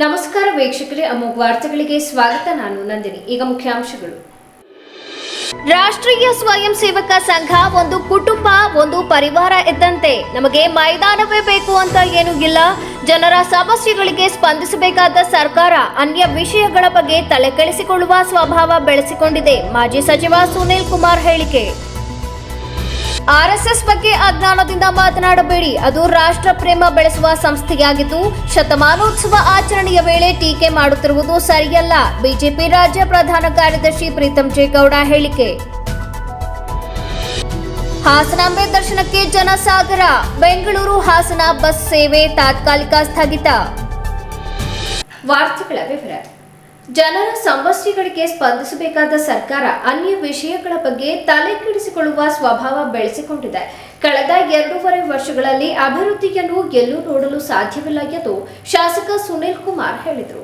ನಮಸ್ಕಾರ ವೀಕ್ಷಕರೇ, ಅಮೋಘ ವಾರ್ತೆಗಳಿಗೆ ಸ್ವಾಗತ. ನಾನು ನಂದಿನಿ. ಈಗ ಮುಖ್ಯಾಂಶಗಳು. ರಾಷ್ಟ್ರೀಯ ಸ್ವಯಂ ಸೇವಕ ಸಂಘ ಒಂದು ಕುಟುಂಬ, ಒಂದು ಪರಿವಾರ ಇದ್ದಂತೆ. ನಮಗೆ ಮೈದಾನವೇ ಬೇಕು ಅಂತ ಏನೂ ಇಲ್ಲ. ಜನರ ಸಮಸ್ಯೆಗಳಿಗೆ ಸ್ಪಂದಿಸಬೇಕಾದ ಸರ್ಕಾರ ಅನ್ಯ ವಿಷಯಗಳ ಬಗ್ಗೆ ತಲೆಕೆಡಿಸಿಕೊಳ್ಳುವ ಸ್ವಭಾವ ಬೆಳೆಸಿಕೊಂಡಿದೆ. ಮಾಜಿ ಸಚಿವ ಸುನೀಲ್ ಕುಮಾರ್ ಹೇಳಿಕೆ. ಆರ್ಎಸ್ಎಸ್ ಬಗ್ಗೆ ಅಜ್ಞಾನದಿಂದ ಮಾತನಾಡಬೇಡಿ. ಅದು ರಾಷ್ಟ್ರ ಪ್ರೇಮ ಬೆಳೆಸುವ ಸಂಸ್ಥೆಯಾಗಿದ್ದು, ಶತಮಾನೋತ್ಸವ ಆಚರಣೆಯ ವೇಳೆ ಟೀಕೆ ಮಾಡುತ್ತಿರುವುದು ಸರಿಯಲ್ಲ. ಬಿಜೆಪಿ ರಾಜ್ಯ ಪ್ರಧಾನ ಕಾರ್ಯದರ್ಶಿ ಪ್ರೀತಂ ಜೆ ಗೌಡ ಹೇಳಿಕೆ. ಹಾಸನಾಂಬೆ ದರ್ಶನಕ್ಕೆ ಜನಸಾಗರ. ಬೆಂಗಳೂರು ಹಾಸನ ಬಸ್ ಸೇವೆ ತಾತ್ಕಾಲಿಕ ಸ್ಥಗಿತ. ವಾರ್ತೆಗಳ ವಿವರ. ಜನರ ಸಮಸ್ಯೆಗಳಿಗೆ ಸ್ಪಂದಿಸಬೇಕಾದ ಸರ್ಕಾರ ಅನ್ಯ ವಿಷಯಗಳ ಬಗ್ಗೆ ತಲೆ ಕೆಡಿಸಿಕೊಳ್ಳುವ ಸ್ವಭಾವ ಬೆಳೆಸಿಕೊಂಡಿದೆ. ಕಳೆದ 2.5 ವರ್ಷಗಳಲ್ಲಿ ಅಭಿವೃದ್ಧಿಯನ್ನು ಎಲ್ಲೂ ನೋಡಲು ಸಾಧ್ಯವಿಲ್ಲ ಎಂದು ಶಾಸಕ ಸುನೀಲ್ ಕುಮಾರ್ ಹೇಳಿದರು.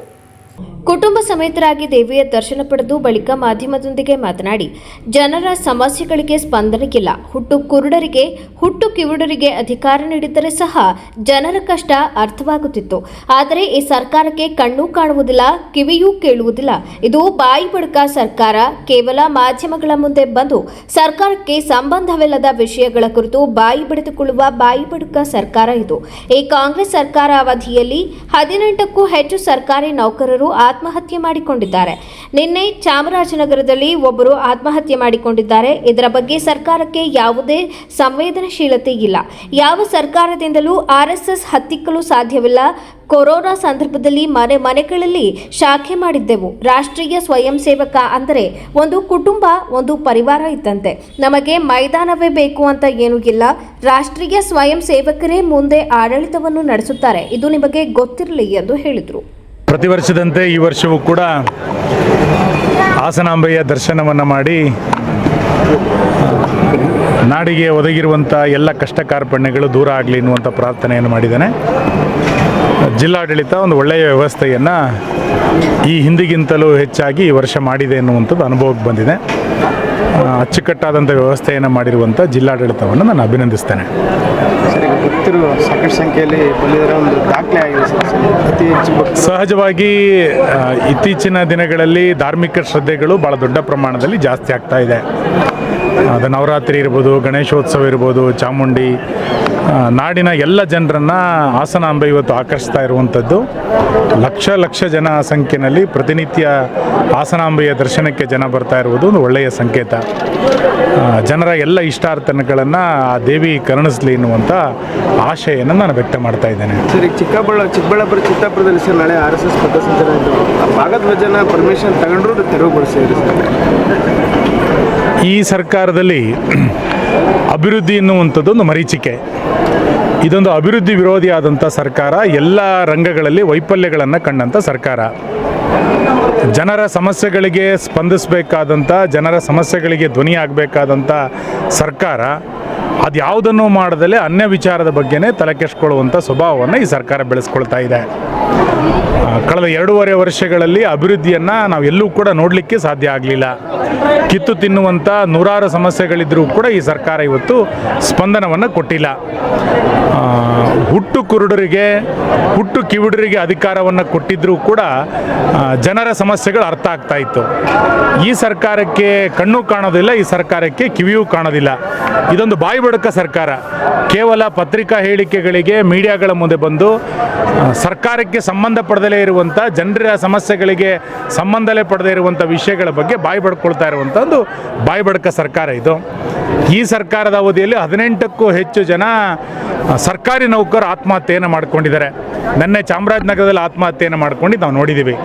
ಕುಟುಂಬ ಸಮೇತರಾಗಿ ದೇವಿಯ ದರ್ಶನ ಪಡೆದು ಬಳಿಕ ಮಾಧ್ಯಮದೊಂದಿಗೆ ಮಾತನಾಡಿ, ಜನರ ಸಮಸ್ಯೆಗಳಿಗೆ ಸ್ಪಂದನೆಗಿಲ್ಲ. ಹುಟ್ಟು ಕುರುಡರಿಗೆ, ಹುಟ್ಟು ಕಿವುಡರಿಗೆ ಅಧಿಕಾರ ನೀಡಿದ್ದರೆ ಸಹ ಜನರ ಕಷ್ಟ ಅರ್ಥವಾಗುತ್ತಿತ್ತು. ಆದರೆ ಈ ಸರ್ಕಾರಕ್ಕೆ ಕಣ್ಣು ಕಾಣುವುದಿಲ್ಲ, ಕಿವಿಯೂ ಕೇಳುವುದಿಲ್ಲ. ಇದು ಬಾಯಿ ಬಡುಕ ಸರ್ಕಾರ. ಕೇವಲ ಮಾಧ್ಯಮಗಳ ಮುಂದೆ ಬಂದು ಸರ್ಕಾರಕ್ಕೆ ಸಂಬಂಧವಿಲ್ಲದ ವಿಷಯಗಳ ಕುರಿತು ಬಾಯಿ ಬಡಿದುಕೊಳ್ಳುವ ಬಾಯಿ ಬಡುಕ ಸರ್ಕಾರ ಇದು. ಈ ಕಾಂಗ್ರೆಸ್ ಸರ್ಕಾರ ಅವಧಿಯಲ್ಲಿ 18ಕ್ಕೂ ಹೆಚ್ಚು ಸರ್ಕಾರಿ ನೌಕರರು ಆತ್ಮಹತ್ಯೆ ಮಾಡಿಕೊಂಡಿದ್ದಾರೆ. ನಿನ್ನೆ ಚಾಮರಾಜನಗರದಲ್ಲಿ ಒಬ್ಬರು ಆತ್ಮಹತ್ಯೆ ಮಾಡಿಕೊಂಡಿದ್ದಾರೆ. ಇದರ ಬಗ್ಗೆ ಸರ್ಕಾರಕ್ಕೆ ಯಾವುದೇ ಸಂವೇದನಶೀಲತೆ ಇಲ್ಲ. ಯಾವ ಸರ್ಕಾರದಿಂದಲೂ ಆರ್ಎಸ್ಎಸ್ ಹತ್ತಿಕ್ಕಲು ಸಾಧ್ಯವಿಲ್ಲ. ಕೊರೋನಾ ಸಂದರ್ಭದಲ್ಲಿ ಮನೆಗಳಲ್ಲಿ ಶಾಖೆ ಮಾಡಿದ್ದೆವು. ರಾಷ್ಟ್ರೀಯ ಸ್ವಯಂ ಸೇವಕ ಅಂದರೆ ಒಂದು ಕುಟುಂಬ, ಒಂದು ಪರಿವಾರ ಇದ್ದಂತೆ. ನಮಗೆ ಮೈದಾನವೇ ಬೇಕು ಅಂತ ಏನೂ ಇಲ್ಲ. ರಾಷ್ಟ್ರೀಯ ಸ್ವಯಂ ಸೇವಕರೇ ಮುಂದೆ ಆಡಳಿತವನ್ನು ನಡೆಸುತ್ತಾರೆ. ಇದು ನಿಮಗೆ ಗೊತ್ತಿರಲಿ ಎಂದು ಹೇಳಿದರು. ಪ್ರತಿ ವರ್ಷದಂತೆ ಈ ವರ್ಷವೂ ಕೂಡ ಹಾಸನಾಂಬೆಯ ದರ್ಶನವನ್ನು ಮಾಡಿ ನಾಡಿಗೆ ಒದಗಿರುವಂಥ ಎಲ್ಲ ಕಷ್ಟ ಕಾರ್ಪಣ್ಯಗಳು ದೂರ ಆಗಲಿ ಎನ್ನುವಂಥ ಪ್ರಾರ್ಥನೆಯನ್ನು ಮಾಡಿದ್ದೇನೆ. ಜಿಲ್ಲಾಡಳಿತ ಒಂದು ಒಳ್ಳೆಯ ವ್ಯವಸ್ಥೆಯನ್ನು ಈ ಹಿಂದಿಗಿಂತಲೂ ಹೆಚ್ಚಾಗಿ ಈ ವರ್ಷ ಮಾಡಿದೆ ಎನ್ನುವಂಥದ್ದು ಅನುಭವಕ್ಕೆ ಬಂದಿದೆ. ಅಚ್ಚುಕಟ್ಟಾದಂಥ ವ್ಯವಸ್ಥೆಯನ್ನು ಮಾಡಿರುವಂಥ ಜಿಲ್ಲಾಡಳಿತವನ್ನು ನಾನು ಅಭಿನಂದಿಸ್ತೇನೆ. ಸಾಕಷ್ಟು ಸಂಖ್ಯೆಯಲ್ಲಿ ಒಂದು ದಾಖಲೆ ಆಗಿದೆ. ಅತಿ ಹೆಚ್ಚು ಸಹಜವಾಗಿ ಇತ್ತೀಚಿನ ದಿನಗಳಲ್ಲಿ ಧಾರ್ಮಿಕ ಶ್ರದ್ಧೆಗಳು ಭಾಳ ದೊಡ್ಡ ಪ್ರಮಾಣದಲ್ಲಿ ಜಾಸ್ತಿ ಆಗ್ತಾ ಇದೆ. ಅದು ನವರಾತ್ರಿ ಇರ್ಬೋದು, ಗಣೇಶೋತ್ಸವ ಇರ್ಬೋದು, ಚಾಮುಂಡಿ, ನಾಡಿನ ಎಲ್ಲ ಜನರನ್ನು ಹಾಸನಾಂಬೆ ಇವತ್ತು ಆಕರ್ಷಿಸ್ತಾ ಇರುವಂಥದ್ದು. ಲಕ್ಷ ಜನ ಸಂಖ್ಯೆಯಲ್ಲಿ ಪ್ರತಿನಿತ್ಯ ಹಾಸನಾಂಬೆಯ ದರ್ಶನಕ್ಕೆ ಜನ ಬರ್ತಾ ಇರುವುದು ಒಂದು ಒಳ್ಳೆಯ ಸಂಕೇತ. ಜನರ ಎಲ್ಲ ಇಷ್ಟಾರ್ಥನೆಗಳನ್ನು ಆ ದೇವಿ ಕರುಣಿಸಲಿ ಎನ್ನುವಂಥ ಆಶೆಯನ್ನು ನಾನು ವ್ಯಕ್ತ ಮಾಡ್ತಾ ಇದ್ದೇನೆ. ಸರ್, ಈಗ ಚಿಕ್ಕಬಳ್ಳಾಪುರ ಚಿತ್ತಾಪುರದಲ್ಲಿ ಸರ್ ನಾಳೆ RSS ಪಥಸಂಚಲನ ಇದ್ದು ಆ ಭಾಗದ ಜನ ಪರ್ಮಿಷನ್ ತಗೊಂಡ್ರು ತೆರವುಗೊಳಿಸಿದ್ರು ಸರ್. ಈ ಸರ್ಕಾರದಲ್ಲಿ ಅಭಿವೃದ್ಧಿ ಎನ್ನುವಂಥದ್ದು ಒಂದು ಮರೀಚಿಕೆ. ಇದೊಂದು ಅಭಿವೃದ್ಧಿ ವಿರೋಧಿಯಾದಂಥ ಸರ್ಕಾರ. ಎಲ್ಲ ರಂಗಗಳಲ್ಲಿ ವೈಫಲ್ಯಗಳನ್ನು ಕಂಡಂಥ ಸರ್ಕಾರ. ಜನರ ಸಮಸ್ಯೆಗಳಿಗೆ ಸ್ಪಂದಿಸಬೇಕಾದಂಥ, ಜನರ ಸಮಸ್ಯೆಗಳಿಗೆ ಧ್ವನಿ ಆಗಬೇಕಾದಂಥ ಸರ್ಕಾರ ಅದು ಯಾವುದನ್ನು ಮಾಡದಲ್ಲೇ ಅನ್ಯ ವಿಚಾರದ ಬಗ್ಗೆನೇ ತಲೆ ಕೆಡಿಸ್ಕೊಳ್ಳುವಂಥ ಸ್ವಭಾವವನ್ನು ಈ ಸರ್ಕಾರ ಬೆಳೆಸ್ಕೊಳ್ತಾ ಇದೆ. ಕಳೆದ 2.5 ವರ್ಷಗಳಲ್ಲಿ ಅಭಿವೃದ್ಧಿಯನ್ನು ನಾವು ಎಲ್ಲೂ ಕೂಡ ನೋಡಲಿಕ್ಕೆ ಸಾಧ್ಯ ಆಗಲಿಲ್ಲ. ಕಿತ್ತು ತಿನ್ನುವಂಥ ನೂರಾರು ಸಮಸ್ಯೆಗಳಿದ್ದರೂ ಕೂಡ ಈ ಸರ್ಕಾರ ಇವತ್ತು ಸ್ಪಂದನವನ್ನು ಕೊಟ್ಟಿಲ್ಲ. ಹುಟ್ಟು ಕುರುಡರಿಗೆ, ಹುಟ್ಟು ಕಿವುಡರಿಗೆ ಅಧಿಕಾರವನ್ನು ಕೊಟ್ಟಿದ್ದರೂ ಕೂಡ ಜನರ ಸಮಸ್ಯೆಗಳು ಅರ್ಥ ಆಗ್ತಾ ಇತ್ತು. ಈ ಸರ್ಕಾರಕ್ಕೆ ಕಣ್ಣು ಕಾಣೋದಿಲ್ಲ, ಈ ಸರ್ಕಾರಕ್ಕೆ ಕಿವಿಯೂ ಕಾಣೋದಿಲ್ಲ. ಇದೊಂದು ಬಾಯಿ ಬಡುಕ ಸರ್ಕಾರ. ಕೇವಲ ಪತ್ರಿಕಾ ಹೇಳಿಕೆಗಳಿಗೆ ಮೀಡಿಯಾಗಳ ಮುಂದೆ ಬಂದು ಸರ್ಕಾರಕ್ಕೆ ಸಂಬಂಧಪಡದಲೇ ಇರುವಂಥ, ಜನರ ಸಮಸ್ಯೆಗಳಿಗೆ ಸಂಬಂಧಲೇ ಪಡದೇ ಇರುವಂಥ ವಿಷಯಗಳ ಬಗ್ಗೆ ಬಾಯಿ ಬಡ್ಕೊಳ್ತಾ ಇರುವಂಥ ಒಂದು ಬಾಯಿ ಬಡುಕ ಸರ್ಕಾರ ಇದು. ಈ ಸರ್ಕಾರದ ಅವಧಿಯಲ್ಲಿ 18ಕ್ಕೂ ಹೆಚ್ಚು ಜನ ಸರ್ಕಾರಿ ನೌಕರರು ಆತ್ಮಹತ್ಯೆಯನ್ನು ಮಾಡ್ಕೊಂಡಿದ್ದಾರೆ. ನಿನ್ನೆ ಚಾಮರಾಜನಗರದಲ್ಲಿ ಆತ್ಮಹತ್ಯೆಯನ್ನು ಮಾಡ್ಕೊಂಡು ನಾವು ನೋಡಿದ್ದೀವಿ.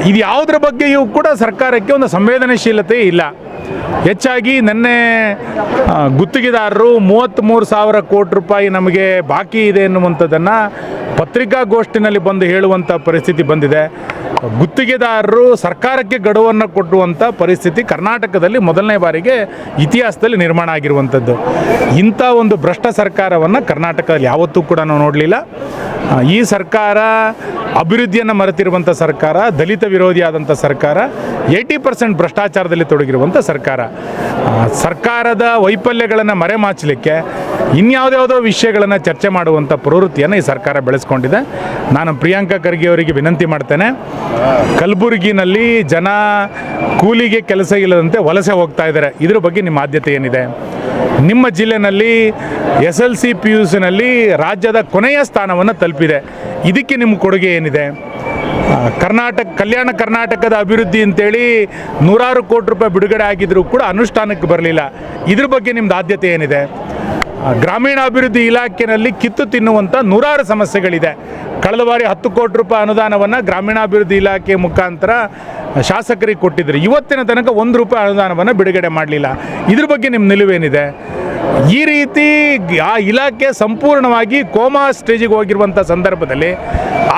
ಇದು ಯಾವುದರ ಬಗ್ಗೆಯೂ ಕೂಡ ಸರ್ಕಾರಕ್ಕೆ ಒಂದು ಸಂವೇದನಶೀಲತೆ ಇಲ್ಲ. ಹೆಚ್ಚಾಗಿ ನಿನ್ನೆ ಗುತ್ತಿಗೆದಾರರು 33,000 ಕೋಟಿ ರೂಪಾಯಿ ನಮಗೆ ಬಾಕಿ ಇದೆ ಎನ್ನುವಂಥದ್ದನ್ನು ಪತ್ರಿಕಾಗೋಷ್ಠಿನಲ್ಲಿ ಬಂದು ಹೇಳುವಂಥ ಪರಿಸ್ಥಿತಿ ಬಂದಿದೆ. ಗುತ್ತಿಗೆದಾರರು ಸರ್ಕಾರಕ್ಕೆ ಗಡುವನ್ನು ಕೊಡುವಂಥ ಪರಿಸ್ಥಿತಿ ಕರ್ನಾಟಕದಲ್ಲಿ ಮೊದಲನೇ ಬಾರಿಗೆ ಇತಿಹಾಸದಲ್ಲಿ ನಿರ್ಮಾಣ ಆಗಿರುವಂಥದ್ದು. ಇಂಥ ಒಂದು ಭ್ರಷ್ಟ ಸರ್ಕಾರವನ್ನು ಕರ್ನಾಟಕದಲ್ಲಿ ಯಾವತ್ತೂ ಕೂಡ ನಾವು ನೋಡಲಿಲ್ಲ. ಈ ಸರ್ಕಾರ ಅಭಿವೃದ್ಧಿಯನ್ನು ಮರೆತಿರುವಂಥ ಸರ್ಕಾರ, ದಲಿತ ವಿರೋಧಿಯಾದಂಥ ಸರ್ಕಾರ, 80% ಭ್ರಷ್ಟಾಚಾರದಲ್ಲಿ ತೊಡಗಿರುವಂಥ ಸರ್ಕಾರ. ಸರ್ಕಾರದ ವೈಫಲ್ಯಗಳನ್ನು ಮರೆಮಾಚಲಿಕ್ಕೆ ಇನ್ಯಾವುದ್ಯಾವುದೋ ವಿಷಯಗಳನ್ನು ಚರ್ಚೆ ಮಾಡುವಂಥ ಪ್ರವೃತ್ತಿಯನ್ನು ಈ ಸರ್ಕಾರ ಬೆಳೆಸ್ಕೊಂಡಿದೆ. ನಾನು ಪ್ರಿಯಾಂಕಾ ಖರ್ಗೆ ಅವರಿಗೆ ವಿನಂತಿ ಮಾಡ್ತೇನೆ, ಕಲಬುರಗಿನಲ್ಲಿ ಜನ ಕೂಲಿಗೆ ಕೆಲಸ ಇಲ್ಲದಂತೆ ವಲಸೆ ಹೋಗ್ತಾ ಇದ್ದಾರೆ. ಇದ್ರ ಬಗ್ಗೆ ನಿಮ್ಮ ಆದ್ಯತೆ ಏನಿದೆ? ನಿಮ್ಮ ಜಿಲ್ಲೆನಲ್ಲಿ SLC PUCನಲ್ಲಿ ರಾಜ್ಯದ ಕೊನೆಯ ಸ್ಥಾನವನ್ನು ತಲುಪಿದೆ. ಇದಕ್ಕೆ ನಿಮ್ಮ ಕೊಡುಗೆ ಏನಿದೆ? ಕಲ್ಯಾಣ ಕರ್ನಾಟಕದ ಅಭಿವೃದ್ಧಿ ಅಂತೇಳಿ ನೂರಾರು ಕೋಟಿ ರೂಪಾಯಿ ಬಿಡುಗಡೆ ಆಗಿದ್ರೂ ಕೂಡ ಅನುಷ್ಠಾನಕ್ಕೆ ಬರಲಿಲ್ಲ. ಇದ್ರ ಬಗ್ಗೆ ನಿಮ್ಮದು ಆದ್ಯತೆ ಏನಿದೆ? ಗ್ರಾಮೀಣಾಭಿವೃದ್ಧಿ ಇಲಾಖೆಯಲ್ಲಿ ಕಿತ್ತು ತಿನ್ನುವಂಥ ನೂರಾರು ಸಮಸ್ಯೆಗಳಿದೆ. ಕಳೆದ ಬಾರಿ 10 ಕೋಟಿ ರೂಪಾಯಿ ಅನುದಾನವನ್ನು ಗ್ರಾಮೀಣಾಭಿವೃದ್ಧಿ ಇಲಾಖೆ ಮುಖಾಂತರ ಶಾಸಕರಿಗೆ ಕೊಟ್ಟಿದ್ರು. ಇವತ್ತಿನ ತನಕ 1 ರೂಪಾಯಿ ಅನುದಾನವನ್ನು ಬಿಡುಗಡೆ ಮಾಡಲಿಲ್ಲ. ಇದ್ರ ಬಗ್ಗೆ ನಿಮ್ಮ ನಿಲುವೇನಿದೆ? ಈ ರೀತಿ ಆ ಇಲಾಖೆ ಸಂಪೂರ್ಣವಾಗಿ ಕೋಮಾ ಸ್ಟೇಜಿಗೆ ಹೋಗಿರುವಂಥ ಸಂದರ್ಭದಲ್ಲಿ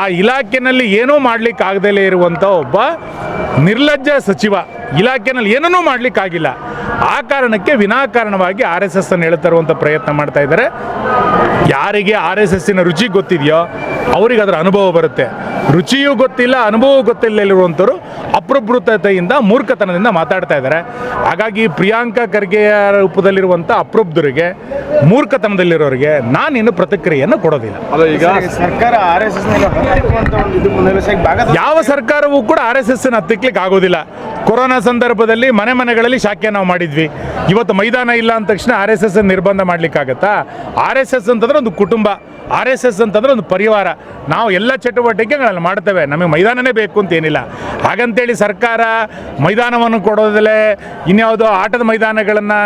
ಆ ಇಲಾಖೆಯಲ್ಲಿ ಏನೂ ಮಾಡಲಿಕ್ಕೆ ಆಗದಲ್ಲೇ ಇರುವಂಥ ಒಬ್ಬ ನಿರ್ಲಜ್ಜ ಸಚಿವ ಇಲಾಖೆಯಲ್ಲಿ ಏನನ್ನೂ ಮಾಡಲಿಕ್ಕಾಗಿಲ್ಲ. ಆ ಕಾರಣಕ್ಕೆ ವಿನಾಕಾರಣವಾಗಿ RSS ಅನ್ನು ಹೇಳ್ತರುವಂಥ ಪ್ರಯತ್ನ ಮಾಡ್ತಾ ಇದ್ದಾರೆ. ಯಾರಿಗೆ RSSನ ರುಚಿ ಗೊತ್ತಿದೆಯೋ ಅವರಿಗೆ ಅದರ ಅನುಭವ ಬರುತ್ತೆ. ರುಚಿಯೂ ಗೊತ್ತಿಲ್ಲ, ಅನುಭವ ಗೊತ್ತಿಲ್ಲದಿರುವಂಥವ್ರು ಅಪ್ರಬುದ್ಧತೆಯಿಂದ, ಮೂರ್ಖತನದಿಂದ ಮಾತಾಡ್ತಾ ಇದ್ದಾರೆ. ಹಾಗಾಗಿ ಪ್ರಿಯಾಂಕಾ ಖರ್ಗೆಯ ರೂಪದಲ್ಲಿರುವಂಥ ಅಪ್ರಬುದ್ಧರಿಗೆ, ಮೂರ್ಖತನದಲ್ಲಿರೋರಿಗೆ ನಾನಿನ್ನು ಪ್ರತಿಕ್ರಿಯೆಯನ್ನು ಕೊಡೋದಿಲ್ಲ. ಈಗ ಸರ್ಕಾರ RSS ಯಾವ ಸರ್ಕಾರವೂ ಕೂಡ RSSನ ಹತ್ತಿಕ್ಲಿಕ್ಕೆ ಆಗೋದಿಲ್ಲ. ಕೊರೋನಾ ಸಂದರ್ಭದಲ್ಲಿ ಮನೆಗಳಲ್ಲಿ ಶಾಖೆ ನಾವು ಮಾಡಿದ್ವಿ. ಇವತ್ತು ಮೈದಾನ ಇಲ್ಲ ಅಂದ ತಕ್ಷಣ RSS ನಿರ್ಬಂಧ ಮಾಡಲಿಕ್ಕಾಗತ್ತಾ? RSS ಅಂತಂದ್ರೆ ಒಂದು ಕುಟುಂಬ, RSS ಅಂತಂದ್ರೆ ಒಂದು ಪರಿವಾರ. ನಾವು ಎಲ್ಲ ಚಟುವಟಿಕೆಗಳನ್ನು ಮಾಡ್ತೇವೆ, ನಮಗೆ ಮೈದಾನನೇ ಬೇಕು ಅಂತ ಏನಿಲ್ಲ. ಹಾಗಂತೇಳಿ ಸರ್ಕಾರ ಮೈದಾನವನ್ನು ಕೊಡೋದಲ್ಲೇ ಇನ್ಯಾವುದೋ ಆಟದ ಮೈದಾನಗಳನ್ನು